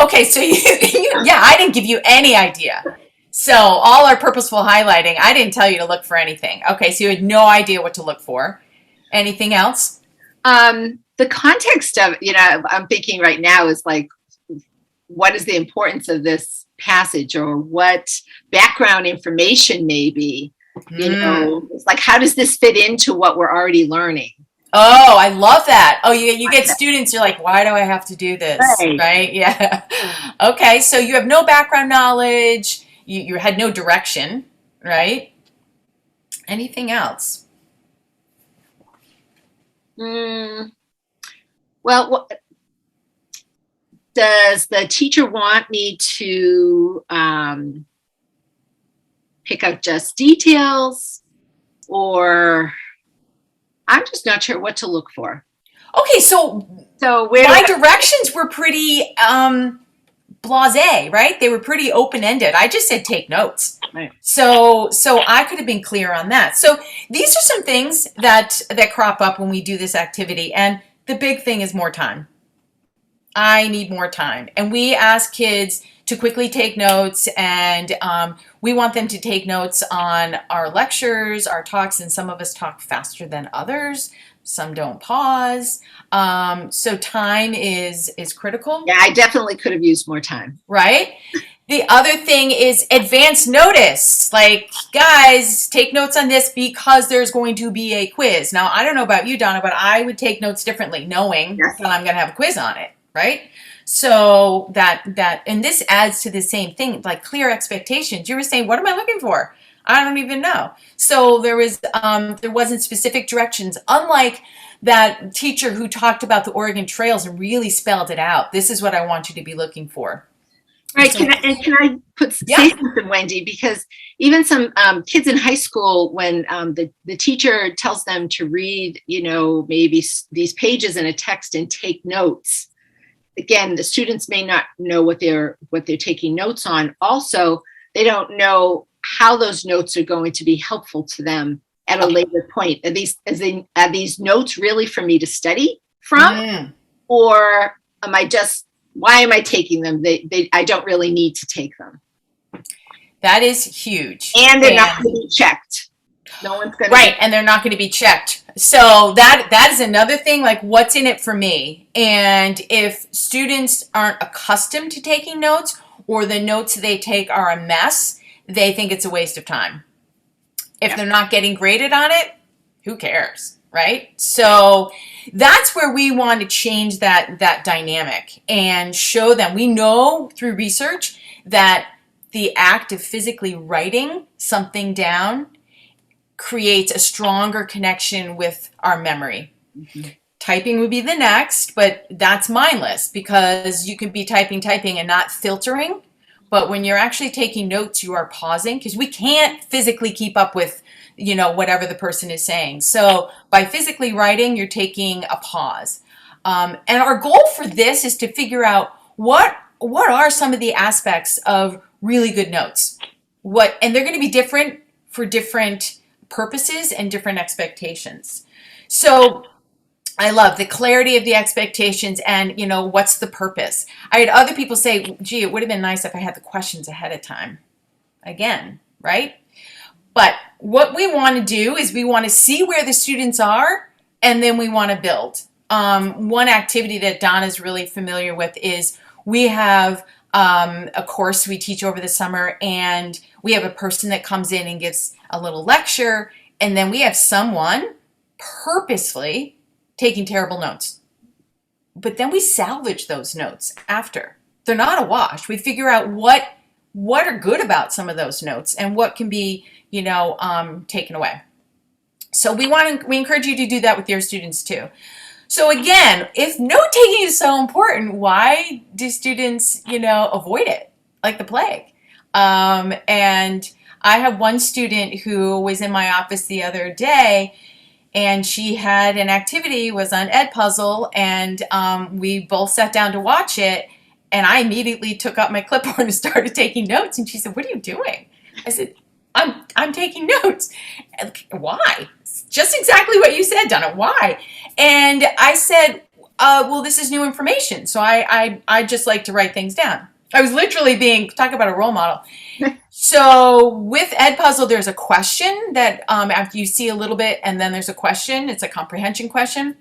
Okay, so yeah, I didn't give you any idea. So all our purposeful highlighting, I didn't tell you to look for anything. Okay, so you had no idea what to look for. Anything else? The context of, I'm thinking right now is like, what is the importance of this passage, or what background information maybe, it's like, how does this fit into what we're already learning? Oh, I love that. Oh, you get students, you're like, why do I have to do this? Right? Yeah. Okay, so you have no background knowledge. You had no direction, right? Anything else? Well, does the teacher want me to pick up just details, or I'm just not sure what to look for? Okay, so my directions were pretty blasé, right? They were pretty open-ended. I just said take notes. Right. So I could have been clear on that. So these are some things that crop up when we do this activity, and the big thing is more time. I need more time. And we ask kids to quickly take notes, and we want them to take notes on our lectures, our talks, and some of us talk faster than others. Some don't pause. So time is critical. Yeah, I definitely could have used more time. Right? The other thing is advance notice. Like, guys, take notes on this because there's going to be a quiz. Now, I don't know about you, Donna, but I would take notes differently, knowing that I'm going to have a quiz on it, right? So and this adds to the same thing, like clear expectations. You were saying, what am I looking for? I don't even know. So there wasn't specific directions, unlike that teacher who talked about the Oregon trails and really spelled it out. This is what I want you to be looking for. Right. Can I say something, Wendy? Because even some kids in high school, when the teacher tells them to read, maybe these pages in a text and take notes, again, the students may not know what they're taking notes on. Also, they don't know how those notes are going to be helpful to them at a later point. Are these notes really for me to study from, or why am I taking them? I don't really need to take them. That is huge. And they're not going to be checked. No one's going to. Right, and they're not going to be checked. So that is another thing, like, what's in it for me? And if students aren't accustomed to taking notes, or the notes they take are a mess, they think it's a waste of time. If they're not getting graded on it, who cares, right? So that's where we want to change that dynamic and show them. We know through research that the act of physically writing something down creates a stronger connection with our memory. Mm-hmm. Typing would be the next, but that's mindless, because you can be typing and not filtering. But when you're actually taking notes, you are pausing, because we can't physically keep up with, whatever the person is saying. So by physically writing, you're taking a pause. And our goal for this is to figure out what are some of the aspects of really good notes. And they're going to be different for different purposes and different expectations. So I love the clarity of the expectations and, what's the purpose? I had other people say, gee, it would have been nice if I had the questions ahead of time. Again, right? But what we want to do is we want to see where the students are, and then we want to build. One activity that Donna's really familiar with is we have a course we teach over the summer, and we have a person that comes in and gives a little lecture, and then we have someone purposefully taking terrible notes. But then we salvage those notes after. They're not a wash. We figure out what are good about some of those notes and what can be, taken away. So we encourage you to do that with your students too. So again, if note taking is so important, why do students, avoid it like the plague? And I have one student who was in my office the other day, and she had an activity, was on Ed Puzzle, and we both sat down to watch it, and I immediately took out my clipboard and started taking notes, and she said, "What are you doing?" I said, I'm taking notes. Why? Just exactly what you said, Donna. Why? And I said, well, this is new information, so I just like to write things down. I was literally talk about a role model. So with Ed Puzzle, there's a question that after you see a little bit, and then there's a question. It's a comprehension question.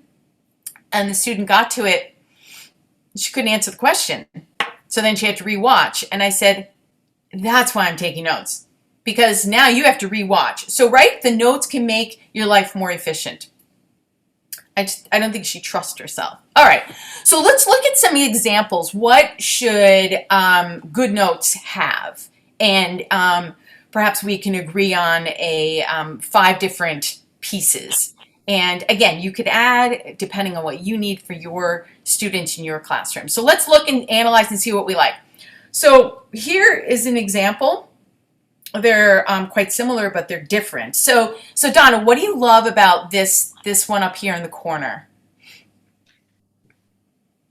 And the student got to it. She couldn't answer the question. So then she had to rewatch. And I said, that's why I'm taking notes. Because now you have to rewatch. So, right, the notes can make your life more efficient. I don't think she trusts herself. All right, so let's look at some examples. What should good notes have? And perhaps we can agree on 5 different pieces. And again, you could add depending on what you need for your students in your classroom. So let's look and analyze and see what we like. So here is an example. They're quite similar, but they're different. So Donna, what do you love about this one up here in the corner?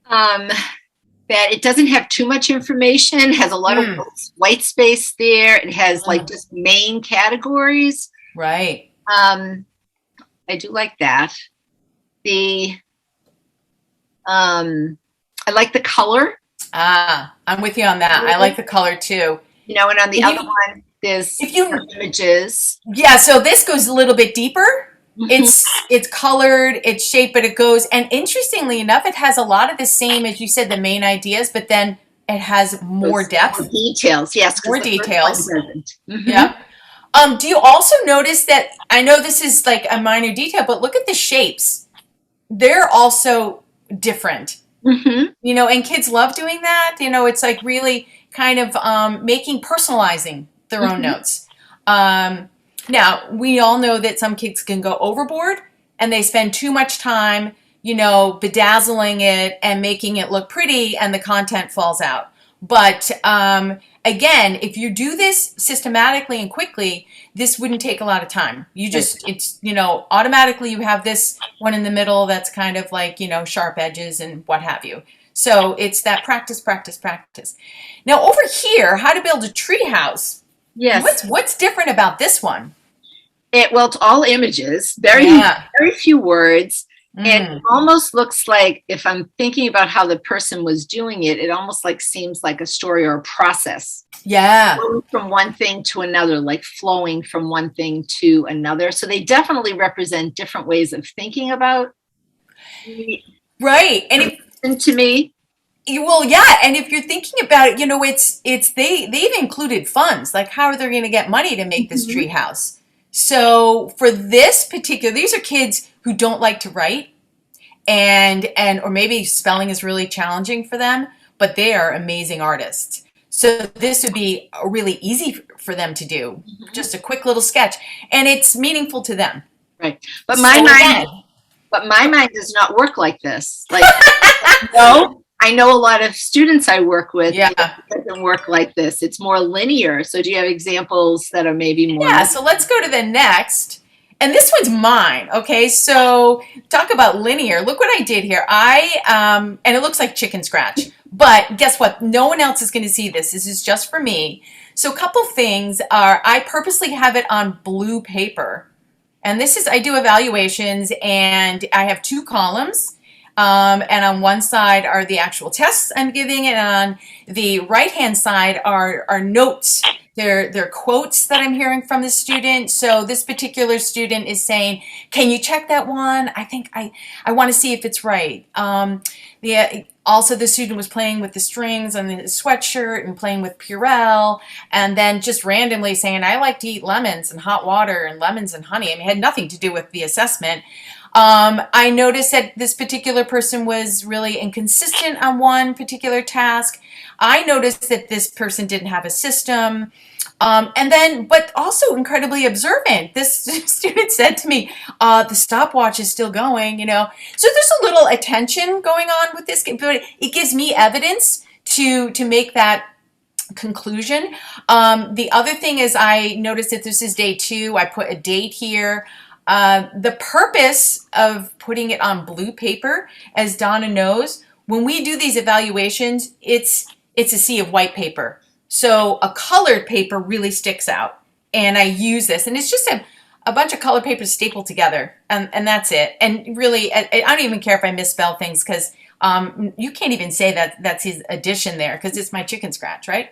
That it doesn't have too much information, has a lot of white space there. It has like just main categories. Right. I do like that. I like the color. I'm with you on that. I like the color too. And on the other one, there's images. Yeah, so this goes a little bit deeper. It's colored, it's shaped, but it goes, and interestingly enough, it has a lot of the same, as you said, the main ideas, but then it has more depth. More details, yes. More details. Mm-hmm. Yeah. Do you also notice that, I know this is like a minor detail, but look at the shapes. They're also different. Mm-hmm. And kids love doing that. It's like really kind of personalizing their own notes. Now, we all know that some kids can go overboard and they spend too much time, bedazzling it and making it look pretty, and the content falls out. But again, if you do this systematically and quickly, this wouldn't take a lot of time. Automatically you have this one in the middle that's kind of like, sharp edges and what have you. So it's that practice, practice, practice. Now over here, how to build a tree house. Yes. What's different about this one? It's all images, very few words. And it almost looks like, if I'm thinking about how the person was doing it, it almost like seems like a story or a process. Yeah. Going from one thing to another, like flowing from one thing to another. So they definitely represent different ways of thinking about. Right. And to me. Well, yeah. And if you're thinking about it, they've included funds. Like, how are they going to get money to make this tree house? So for this particular, these are kids who don't like to write, or maybe spelling is really challenging for them, but they are amazing artists. So this would be really easy for them to do, just a quick little sketch, and it's meaningful to them. Right. But my mind does not work like this. Like, no. I know a lot of students I work with, it doesn't work like this. It's more linear. So do you have examples that are maybe more? Yeah, so let's go to the next. And this one's mine, okay? So talk about linear. Look what I did here. And it looks like chicken scratch. But guess what? No one else is going to see this. This is just for me. So a couple things are, I purposely have it on blue paper. And I do evaluations, and I have 2 columns. And on one side are the actual tests I'm giving, and on the right-hand side are notes. They're quotes that I'm hearing from the student. So this particular student is saying, "Can you check that one? I think I want to see if it's right." Also, the student was playing with the strings on the sweatshirt and playing with Purell, and then just randomly saying, "I like to eat lemons and hot water and lemons and honey." I mean, it had nothing to do with the assessment. I noticed that this particular person was really inconsistent on one particular task. I noticed that this person didn't have a system. But also incredibly observant. This student said to me, the stopwatch is still going, So there's a little attention going on with this, but it gives me evidence to make that conclusion. The other thing is I noticed that this is day 2. I put a date here. The purpose of putting it on blue paper, as Donna knows, when we do these evaluations, it's a sea of white paper. So a colored paper really sticks out. And I use this, and it's just a bunch of colored papers stapled together, and that's it. And really, I don't even care if I misspell things, because you can't even say that that's his addition there, because it's my chicken scratch, right?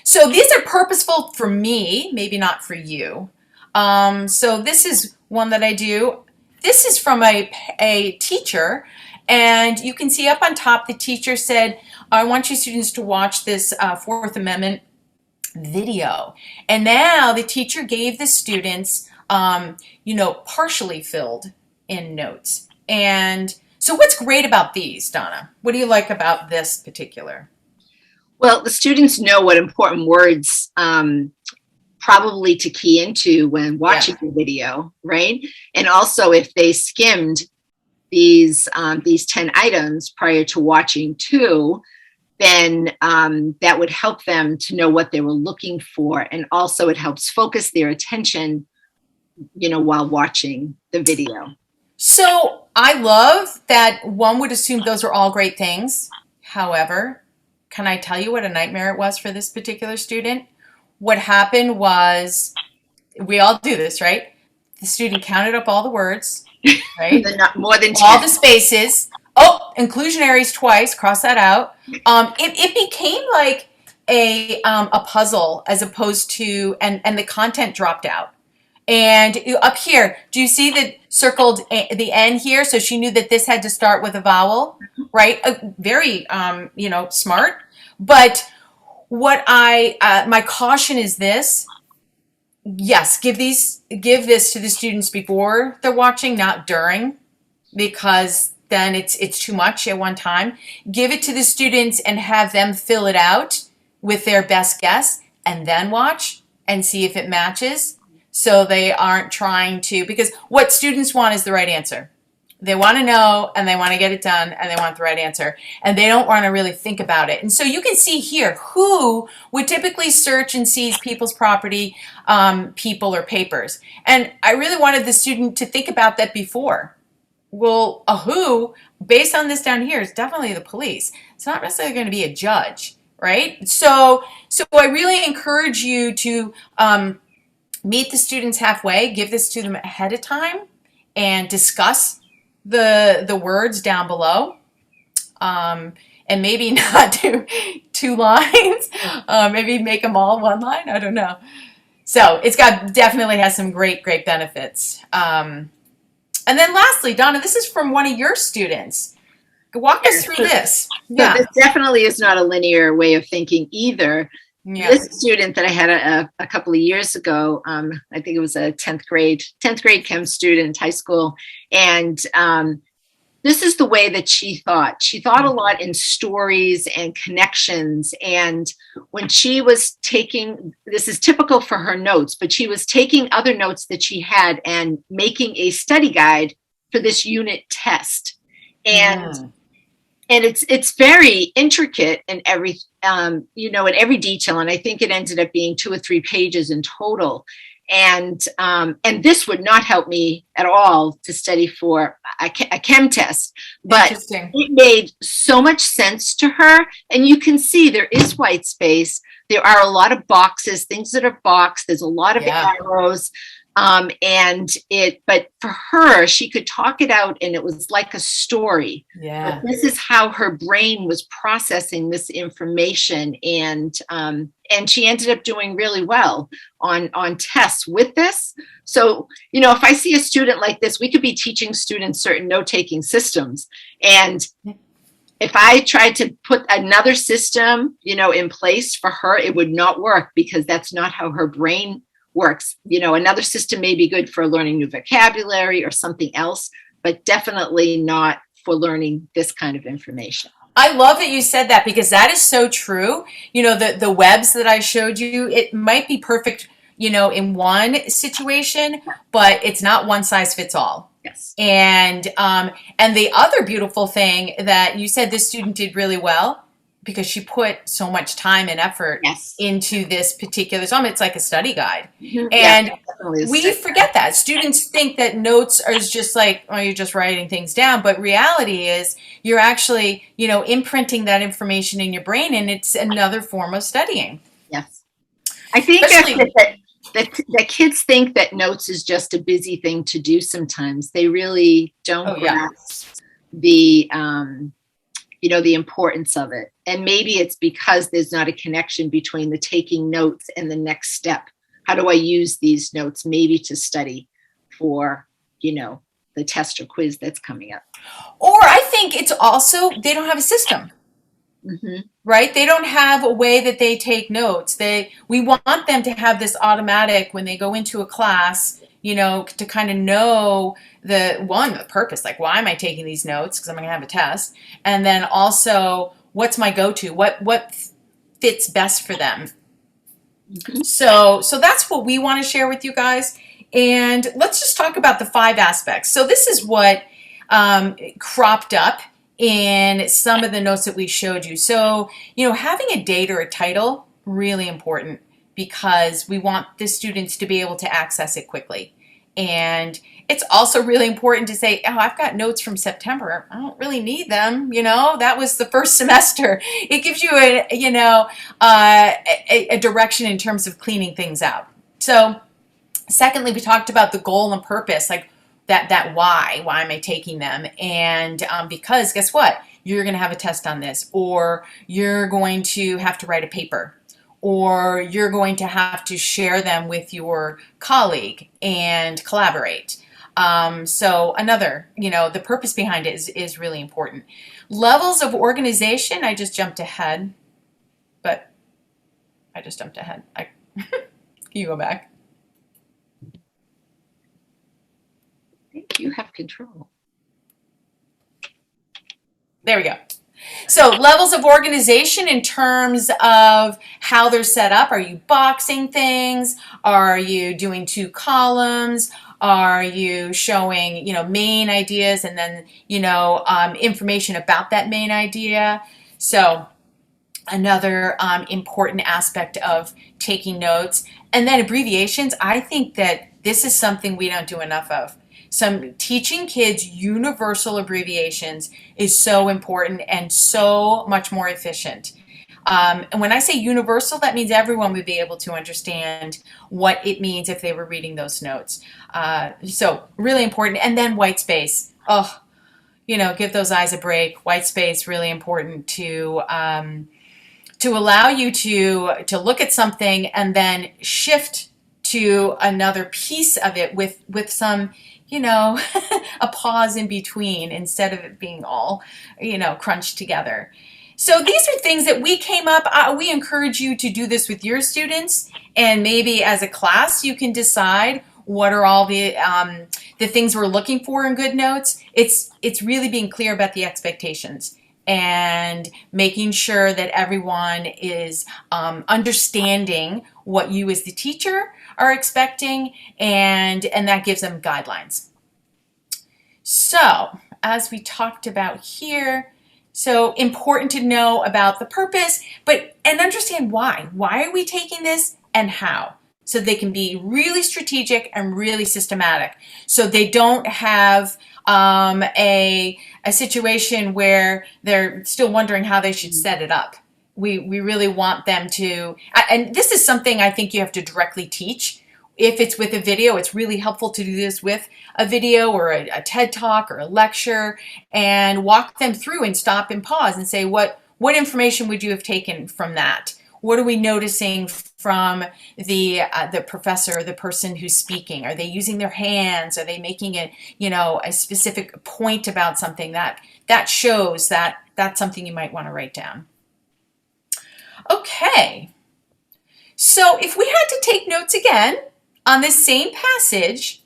So these are purposeful for me, maybe not for you. So this is one that I do. This is from a teacher, and you can see up on top, the teacher said, I want you students to watch this Fourth Amendment video. And now the teacher gave the students, partially filled in notes. And so what's great about these, Donna? What do you like about this particular? Well, the students know what important words probably to key into when watching the video, right? And also if they skimmed these 10 items prior to watching 2, then that would help them to know what they were looking for. And also it helps focus their attention, while watching the video. So I love that one would assume those are all great things. However, can I tell you what a nightmare it was for this particular student? What happened was, we all do this, right? The student counted up all the words, right? More than 10. All the spaces. Oh, inclusionaries twice, cross that out. It became like a puzzle, as opposed to, and the content dropped out. And up here, do you see that circled the N here? So she knew that this had to start with a vowel, right? Very, smart. But what my caution is this: yes, give this to the students before they're watching, not during, because then it's too much at one time. Give it to the students and have them fill it out with their best guess, and then watch and see if it matches. So they aren't trying to, because what students want is the right answer. They want to know, and they want to get it done, and they want the right answer. And they don't want to really think about it. And so you can see here who would typically search and seize people's property, people, or papers. And I really wanted the student to think about that before. Well, a who, based on this down here, is definitely the police. It's not necessarily going to be a judge, right? So I really encourage you to meet the students halfway, give this to them ahead of time, and discuss the words down below, and maybe not do 2 lines, maybe make them all 1 line. I don't know. So it's definitely has some great benefits. And then lastly, Donna, this is from one of your students. Walk us through this. Yeah, so this definitely is not a linear way of thinking either. Yeah. This student that I had a couple of years ago, I think it was a 10th grade chem student, high school. And this is the way that she thought. She thought a lot in stories and connections. And when she was taking, this is typical for her notes, but she was taking other notes that she had and making a study guide for this unit test. And and it's very intricate in every in every detail, and I think it ended up being 2 or 3 pages in total. And this would not help me at all to study for a chem test, but it made so much sense to her. And you can see there is white space. There are a lot of boxes, things that are boxed. There's a lot of arrows. But for her, she could talk it out, and it was like a story. Yeah. But this is how her brain was processing this information, and she ended up doing really well on tests with this. So, if I see a student like this, we could be teaching students certain note-taking systems, and if I tried to put another system, in place for her, it would not work, because that's not how her brain works. Another system may be good for learning new vocabulary or something else, but definitely not for learning this kind of information. I love that you said that because that is so true. You know, the webs that I showed you, it might be perfect, you know, in one situation, but it's not one size fits all. Yes. And the other beautiful thing that you said, this student did really well because she put so much time and effort Yes. into this particular assignment. It's like a study guide. Mhm. And Yeah, definitely a we study forget that. Students think that notes are just like, oh, you're just writing things down. But reality is you're actually, you know, imprinting that information in your brain, and it's another form of studying. Yes. I think Especially- that kids think that notes is just a busy thing to do sometimes. They really don't Oh, yeah. grasp the, you know, the importance of it. And maybe it's because there's not a connection between the taking notes and the next step. How do I use these notes maybe to study for, you know, the test or quiz that's coming up? Or I think it's also, they don't have a system. Mm-hmm. Right? They don't have a way that they take notes. We want them to have this automatic when they go into a class, you know, to kind of know the purpose, like why am I taking these notes? Because I'm going to have a test. And then also, what's my go-to? What fits best for them? Mm-hmm. So that's what we want to share with you guys. And let's just talk about the 5 aspects. So this is what cropped up in some of the notes that we showed you. So, you know, having a date or a title, really important because we want the students to be able to access it quickly. And it's also really important to say, oh, I've got notes from September. I don't really need them. You know, that was the first semester. It gives you a direction in terms of cleaning things out. So secondly, we talked about the goal and purpose, like that why am I taking them? And because guess what? You're going to have a test on this, or you're going to have to write a paper, or you're going to have to share them with your colleague and collaborate. So another, you know, the purpose behind it is really important. Levels of organization, I just jumped ahead, but I just jumped ahead. Can you go back? You have control. There we go. So levels of organization in terms of how they're set up. Are you boxing things? Are you doing 2 columns? Are you showing, you know, main ideas and then, you know, information about that main idea? So another important aspect of taking notes. And then abbreviations. I think that this is something we don't do enough of. Teaching kids universal abbreviations is so important and so much more efficient. And when I say universal, that means everyone would be able to understand what it means if they were reading those notes. So really important. And then white space. Oh, you know, give those eyes a break. White space, really important to allow you to look at something and then shift to another piece of it with some, you know, a pause in between instead of it being all, you know, crunched together. So these are things that we came up. We encourage you to do this with your students, and maybe as a class you can decide what are all the things we're looking for in good notes. It's really being clear about the expectations and making sure that everyone is understanding what you as the teacher are expecting, and that gives them guidelines. So, as we talked about here, so important to know about the purpose, and understand why. Why are we taking this and how? So they can be really strategic and really systematic. So they don't have a situation where they're still wondering how they should set it up. We really want them to, and this is something I think you have to directly teach. If it's with a video, it's really helpful to do this with a video or a TED Talk or a lecture, and walk them through and stop and pause and say, what information would you have taken from that? What are we noticing from the professor or the person who's speaking? Are they using their hands? Are they making a specific point about something that shows that that's something you might want to write down? Okay, so if we had to take notes again on this same passage,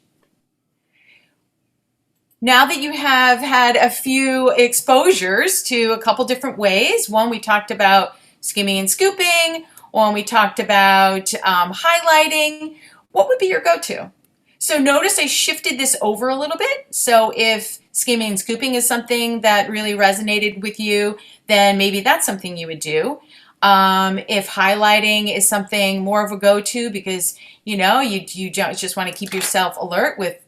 now that you have had a few exposures to a couple different ways, one, we talked about skimming and scooping, one, we talked about highlighting, what would be your go-to? So notice I shifted this over a little bit. So if skimming and scooping is something that really resonated with you, then maybe that's something you would do. If highlighting is something more of a go-to because, you just want to keep yourself alert with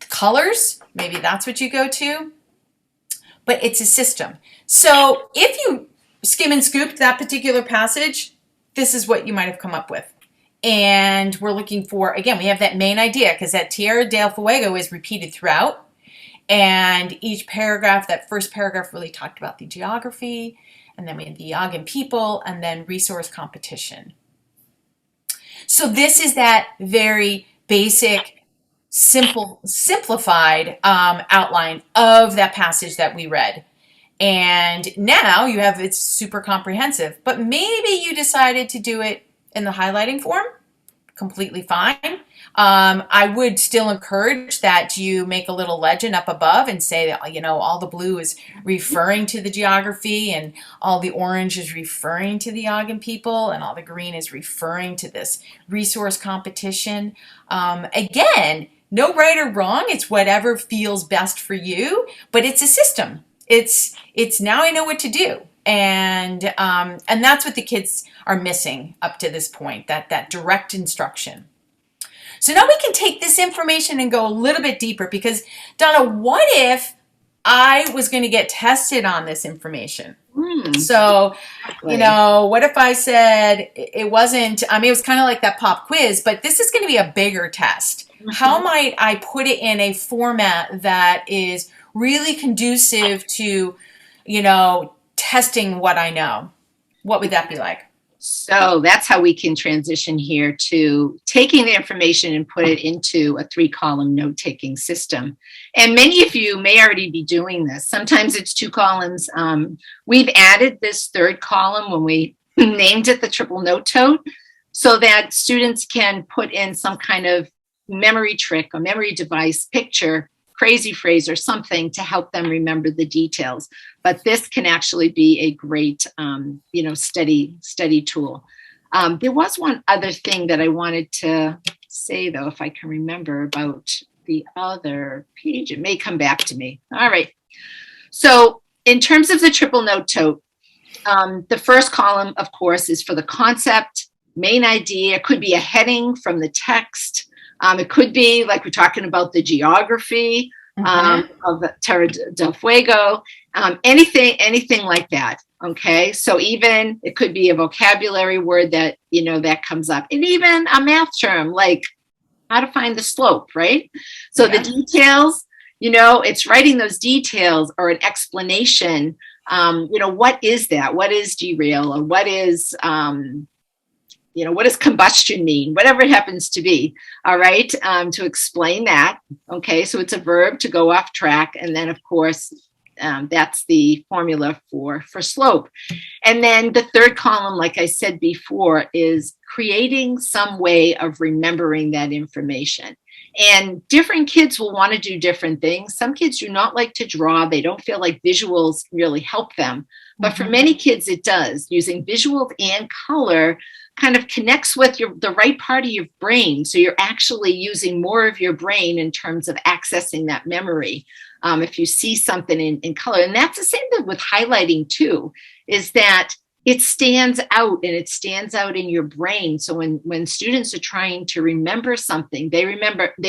colors, maybe that's what you go to. But it's a system. So if you skim and scooped that particular passage, this is what you might have come up with. And we're looking for, again, we have that main idea because that Tierra del Fuego is repeated throughout. And each paragraph, that first paragraph really talked about the geography, and then we had the Yagan people, and then resource competition. So this is that very basic, simplified outline of that passage that we read. And now you have, it's super comprehensive, but maybe you decided to do it in the highlighting form, completely fine. I would still encourage that you make a little legend up above and say that, all the blue is referring to the geography and all the orange is referring to the Yagan people and all the green is referring to this resource competition. Again, no right or wrong. It's whatever feels best for you, but it's a system. It's now I know what to do. And that's what the kids are missing up to this point, that direct instruction. So now we can take this information and go a little bit deeper because, Donna, what if I was going to get tested on this information? So, what if I said it wasn't, it was kind of like that pop quiz, but this is going to be a bigger test. How might I put it in a format that is really conducive to, testing what I know? What would that be like? So that's how we can transition here to taking the information and put it into a 3-column note-taking system. And many of you may already be doing this. Sometimes it's 2 columns. We've added this 3rd column when we named it the triple note tote so that students can put in some kind of memory trick or memory device, picture, crazy phrase or something to help them remember the details. But this can actually be a great, study tool. There was one other thing that I wanted to say, though, if I can remember about the other page. It may come back to me. All right. So in terms of the triple note tote, the first column, of course, is for the concept, main idea. It could be a heading from the text. It could be like we're talking about the geography of the Tierra del Fuego, anything like that. Okay, so even it could be a vocabulary word that that comes up, and even a math term like how to find the slope, right? So the details, it's writing those details or an explanation. What is that? What is derail, or what is what does combustion mean? Whatever it happens to be, all right, to explain that. Okay, so it's a verb to go off track. And then, of course, that's the formula for slope. And then the 3rd column, like I said before, is creating some way of remembering that information. And different kids will want to do different things. Some kids do not like to draw. They don't feel like visuals really help them. But for many kids, it does. Using visuals and color kind of connects with the right part of your brain. So you're actually using more of your brain in terms of accessing that memory. If you see something in color, and that's the same thing with highlighting too, is that it stands out and it stands out in your brain. So when students are trying to remember something, they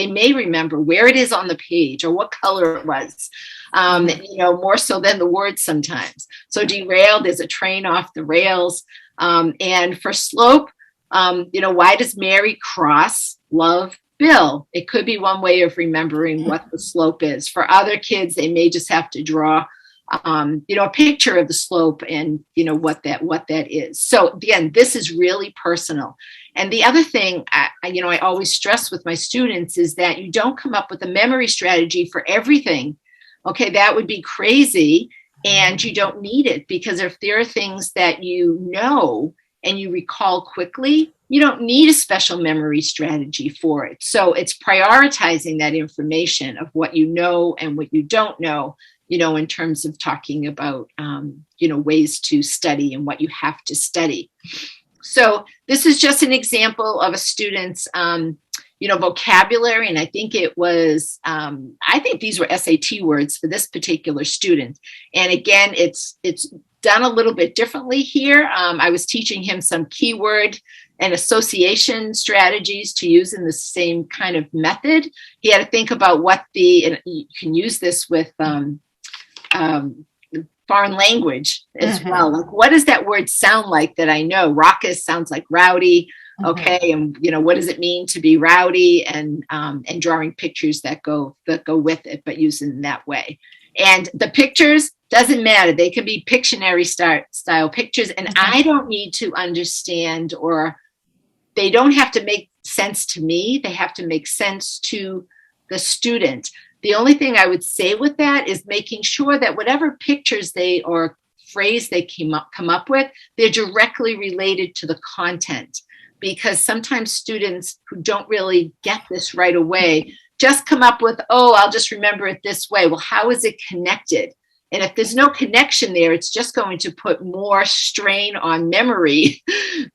may remember where it is on the page or what color it was, more so than the words sometimes. So derailed is a train off the rails. And for slope, why does Mary cross love Bill? It could be one way of remembering what the slope is. For other kids, they may just have to draw, a picture of the slope and, what that is. So again, this is really personal. And the other thing, I always stress with my students is that you don't come up with a memory strategy for everything. Okay, that would be crazy. And you don't need it, because if there are things that and you recall quickly, you don't need a special memory strategy for it. So it's prioritizing that information of what you know and what you don't know, in terms of talking about, ways to study and what you have to study. So this is just an example of a student's, vocabulary. And I think it was, I think these were SAT words for this particular student. And again, it's done a little bit differently here. I was teaching him some keyword and association strategies to use in the same kind of method. He had to think about and you can use this with foreign language as well. Like, what does that word sound like that I know? Raucous sounds like rowdy. Okay. And, what does it mean to be rowdy, and drawing pictures that go with it, but using in that way. And the pictures, doesn't matter. They can be Pictionary style pictures. And I don't need to understand, or they don't have to make sense to me. They have to make sense to the student. The only thing I would say with that is making sure that whatever pictures or phrase they come up with, they're directly related to the content. Because sometimes students who don't really get this right away just come up with, I'll just remember it this way. Well, how is it connected? And if there's no connection there, it's just going to put more strain on memory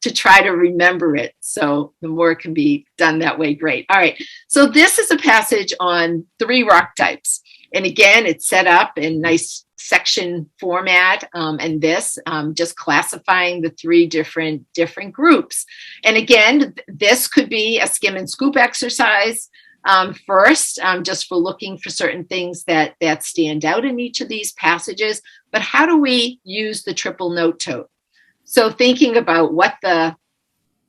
to try to remember it. So the more it can be done that way, great. All right. So this is a passage on 3 rock types. And again, it's set up in nice section format, and this just classifying the 3 different groups. And again, this could be a skim and scoop exercise. First, just for looking for certain things that stand out in each of these passages. But how do we use the triple note tote? So thinking about what the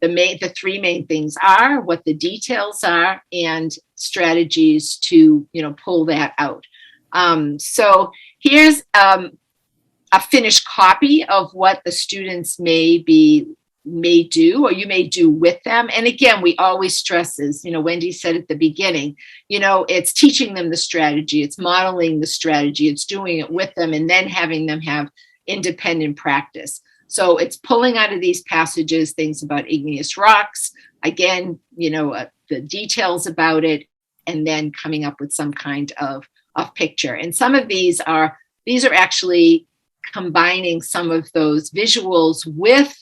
3 main things are, what the details are, and strategies to pull that out. So here's a finished copy of what the students may do, or you may do with them. And again, we always stress this, Wendy said at the beginning, it's teaching them the strategy, it's modeling the strategy, it's doing it with them, and then having them have independent practice. So it's pulling out of these passages things about igneous rocks, again, the details about it, and then coming up with some kind of picture. And some of these are actually combining some of those visuals with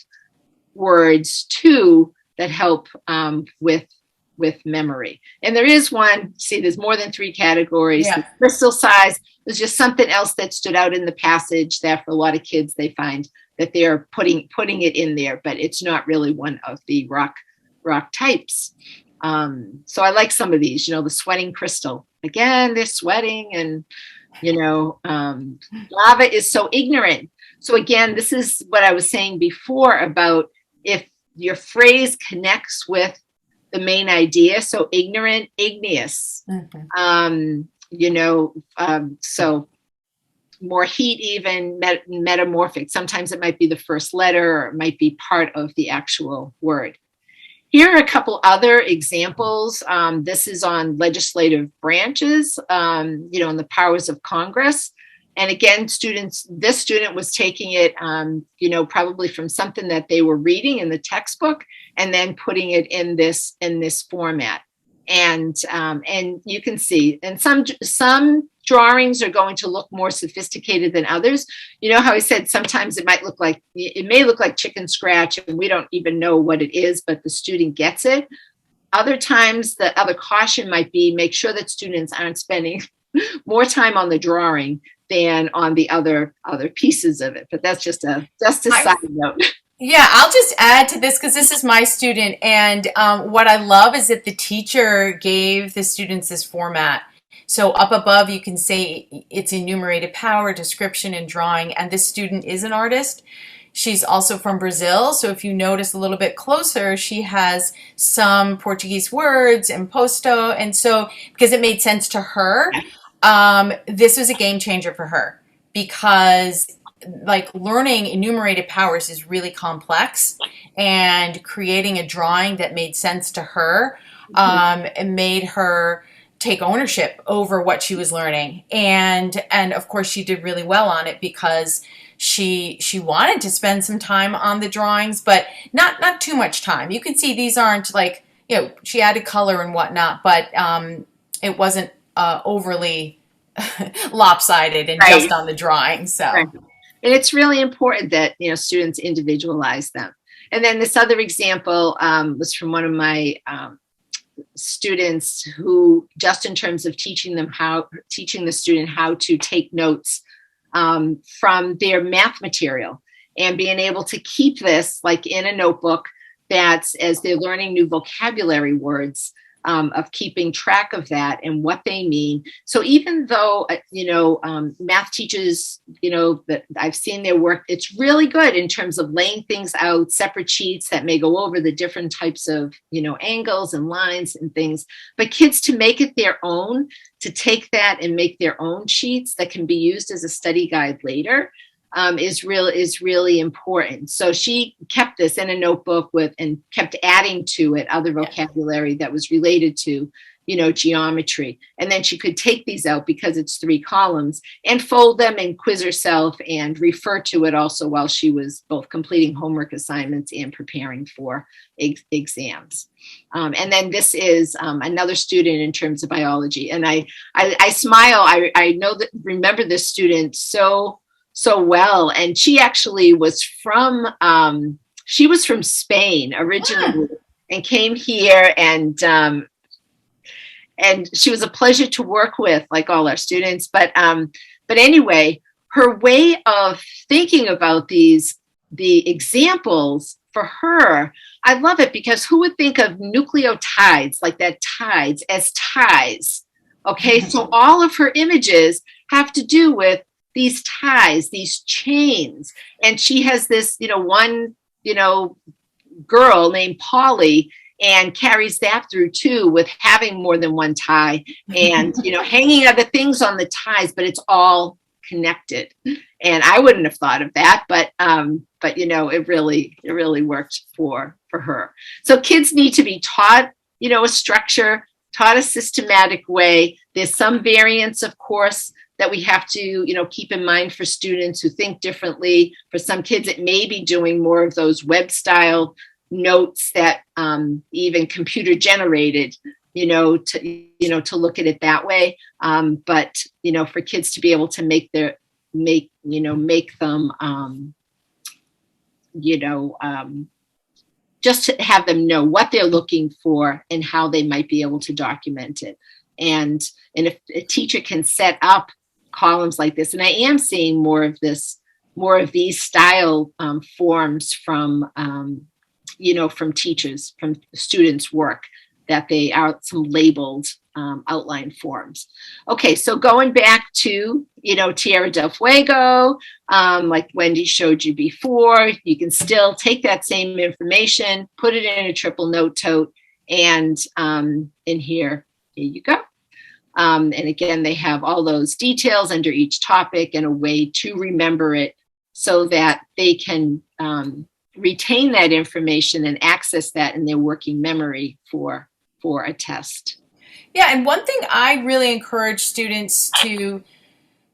words too, that help with memory. And there is one, see, there's more than 3 categories. Yeah. The crystal size is just something else that stood out in the passage that for a lot of kids, they find that they're putting it in there, but it's not really one of the rock types. So I like some of these, the sweating crystal. Again, they're sweating, and lava is so ignorant. So again, this is what I was saying before about if your phrase connects with the main idea. So ignorant, igneous, so more heat, even metamorphic. Sometimes it might be the first letter, or it might be part of the actual word. Here are a couple other examples. This is on legislative branches, and the powers of Congress. And again, this student was taking it, probably from something that they were reading in the textbook, and then putting it in this format. And you can see, and some drawings are going to look more sophisticated than others. How I said sometimes it may look like chicken scratch, and we don't even know what it is, but the student gets it. Other times, the other caution might be make sure that students aren't spending more time on the drawing than on the other pieces of it. But that's just a side note. Yeah, I'll just add to this because this is my student. And what I love is that the teacher gave the students this format. So up above, you can say it's enumerated power, description, and drawing. And this student is an artist. She's also from Brazil. So if you notice a little bit closer, she has some Portuguese words and posto. And so because it made sense to her, this was a game changer for her, because learning enumerated powers is really complex, and creating a drawing that made sense to her and made her take ownership over what she was learning. And of course she did really well on it, because She wanted to spend some time on the drawings, but not too much time. You can see these aren't like, she added color and whatnot, but it wasn't overly lopsided and Right. just on the drawing. So. Right. And it's really important that, students individualize them. And then this other example was from one of my students who, just in terms of teaching the student how to take notes from their math material and being able to keep this like in a notebook that's, as they're learning new vocabulary words, of keeping track of that and what they mean. So even though, math teachers, that I've seen their work, it's really good in terms of laying things out, separate sheets that may go over the different types of, angles and lines and things. But kids, to make it their own, to take that and make their own sheets that can be used as a study guide later, is really important. So she kept this in a notebook and kept adding to it other vocabulary that was related to, geometry. And then she could take these out, because it's 3 columns, and fold them and quiz herself and refer to it also while she was both completing homework assignments and preparing for exams. And then this is another student in terms of biology. And I smile. I remember this student so well. And she actually was from Spain originally, and came here, and she was a pleasure to work with, like all our students. But anyway, her way of thinking about the examples, for her, I love it, because who would think of nucleotides, like that, tides, as ties? Okay, so all of her images have to do with these ties, these chains. And she has this, one, girl named Polly, and carries that through too, with having more than one tie and, hanging other things on the ties, but it's all connected. And I wouldn't have thought of that, but it really worked for her. So kids need to be taught, a structure, taught a systematic way. There's some variance, of course, that we have to, keep in mind for students who think differently. For some kids, it may be doing more of those web style notes that even computer generated, to look at it that way. But for kids to be able to make them, just to have them know what they're looking for and how they might be able to document it. And if a teacher can set up columns like this, and I am seeing more of these style forms from teachers, from students' work, that they are some labeled outline forms. Okay, so going back to, Tierra del Fuego, like Wendy showed you before, you can still take that same information, put it in a triple note tote, and here you go. And again, they have all those details under each topic and a way to remember it, so that they can retain that information and access that in their working memory for a test. Yeah, and one thing I really encourage students to,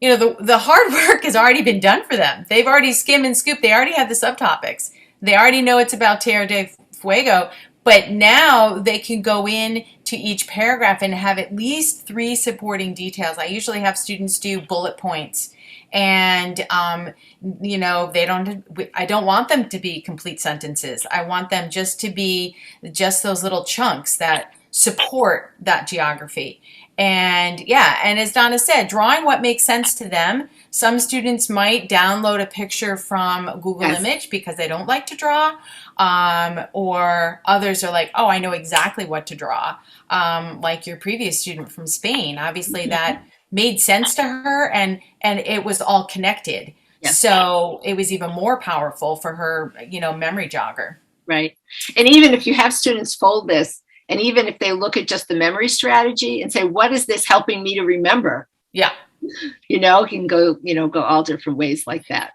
the hard work has already been done for them. They've already skimmed and scooped. They already have the subtopics. They already know it's about Tierra del Fuego. But now they can go in to each paragraph and have at least 3 supporting details. I usually have students do bullet points, and I don't want them to be complete sentences. I want them just to be just those little chunks that support that geography. And as Donna said, drawing what makes sense to them. Some students might download a picture from Google Image because they don't like to draw, or others are like, oh, I know exactly what to draw. Like your previous student from Spain, obviously that made sense to her, and it was all connected. Yes. So it was even more powerful for her, memory jogger. Right. And even if you have students fold this, and even if they look at just the memory strategy and say, what is this helping me to remember? Yeah. It can go all different ways like that.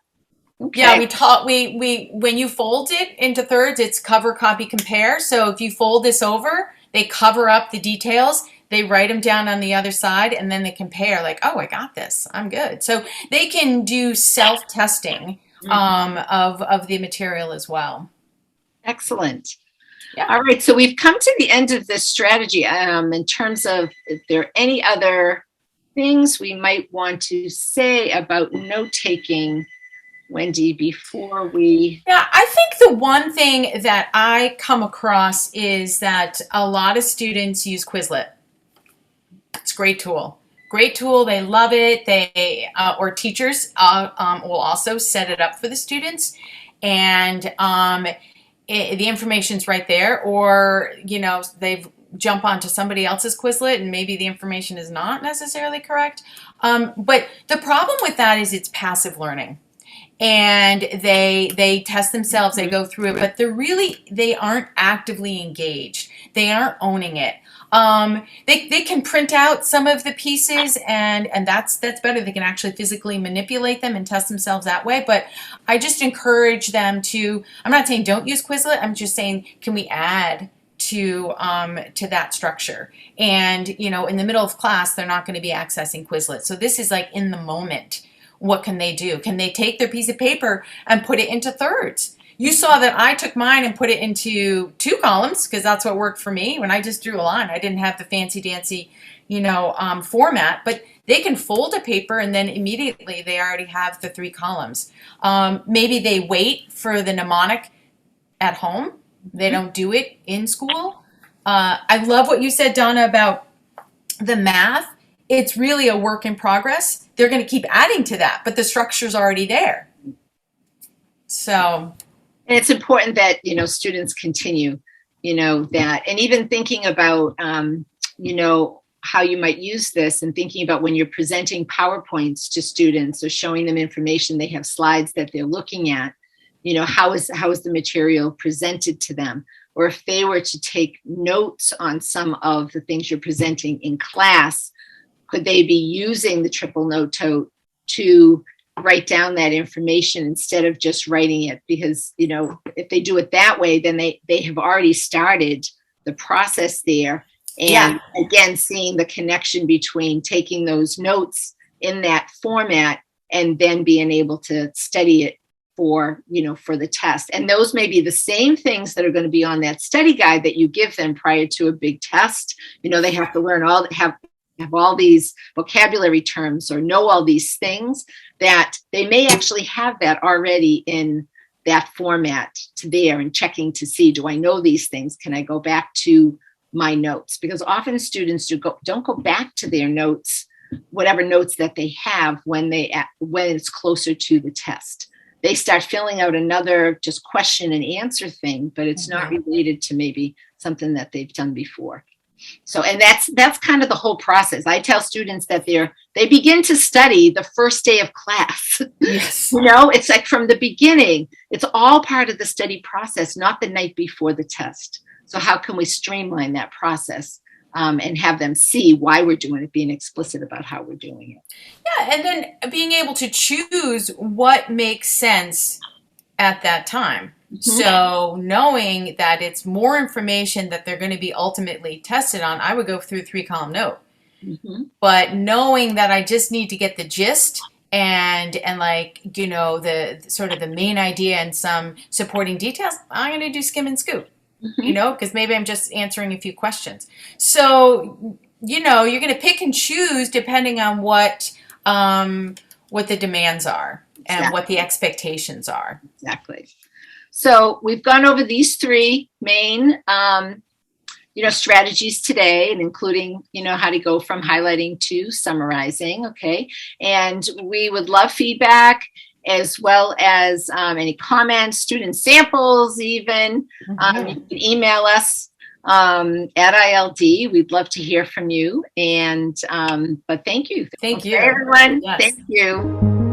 Okay. Yeah, we when you fold it into thirds, it's cover, copy, compare. So if you fold this over, they cover up the details, they write them down on the other side, and then they compare, like, oh, I got this, I'm good. So they can do self-testing of the material as well. Excellent. Yeah. All right, so we've come to the end of this strategy. In terms of if there are any other things we might want to say about note-taking, Wendy, before we... Yeah, I think the one thing that I come across is that a lot of students use Quizlet. It's a great tool. Great tool. They love it. They or teachers will also set it up for the students, and the information's right there. Or they jump onto somebody else's Quizlet, and maybe the information is not necessarily correct. But the problem with that is it's passive learning. And they test themselves, they go through it, but they aren't actively engaged. They aren't owning it. They can print out some of the pieces, and that's better. They can actually physically manipulate them and test themselves that way. But I just encourage them to, I'm not saying don't use Quizlet, I'm just saying, can we add to that structure? And in the middle of class, they're not going to be accessing Quizlet. So this is like in the moment. What can they do? Can they take their piece of paper and put it into thirds? You saw that I took mine and put it into 2 columns because that's what worked for me. When I just drew a line, I didn't have the fancy dancy, format, but they can fold a paper and then immediately they already have the 3 columns. Maybe they wait for the mnemonic at home. They don't do it in school. I love what you said, Donna, about the math. It's really a work in progress. They're going to keep adding to that, but the structure's already there. So, and it's important that students continue, that, and even thinking about, how you might use this, and thinking about when you're presenting PowerPoints to students or showing them information, they have slides that they're looking at. How is the material presented to them? Or if they were to take notes on some of the things you're presenting in class, could they be using the triple note tote to write down that information instead of just writing it? Because, if they do it that way, then they have already started the process there. And again, seeing the connection between taking those notes in that format and then being able to study it for the test. And those may be the same things that are going to be on that study guide that you give them prior to a big test. They have to learn have all these vocabulary terms or know all these things, that they may actually have that already in that format to there, and checking to see, do I know these things? Can I go back to my notes? Because often students don't go back to their notes, whatever notes that they have when it's closer to the test. They start filling out another just question and answer thing, but it's not related to maybe something that they've done before. So, and that's kind of the whole process. I tell students that they begin to study the first day of class. Yes. It's like from the beginning, it's all part of the study process, not the night before the test. So how can we streamline that process and have them see why we're doing it, being explicit about how we're doing it? Yeah, and then being able to choose what makes sense at that time. So knowing that it's more information that they're going to be ultimately tested on, I would go through 3-column note. But knowing that I just need to get the gist and the sort of the main idea and some supporting details, I'm going to do skim and scoop. Because maybe I'm just answering a few questions. So you're going to pick and choose depending on what the demands are and what the expectations are. Exactly. So we've gone over these 3 main, strategies today, and including, how to go from highlighting to summarizing. Okay. And we would love feedback, as well as any comments, student samples, even. You can email us at ILD. We'd love to hear from you. And but thank you. Thank you, everyone. Yes. Thank you.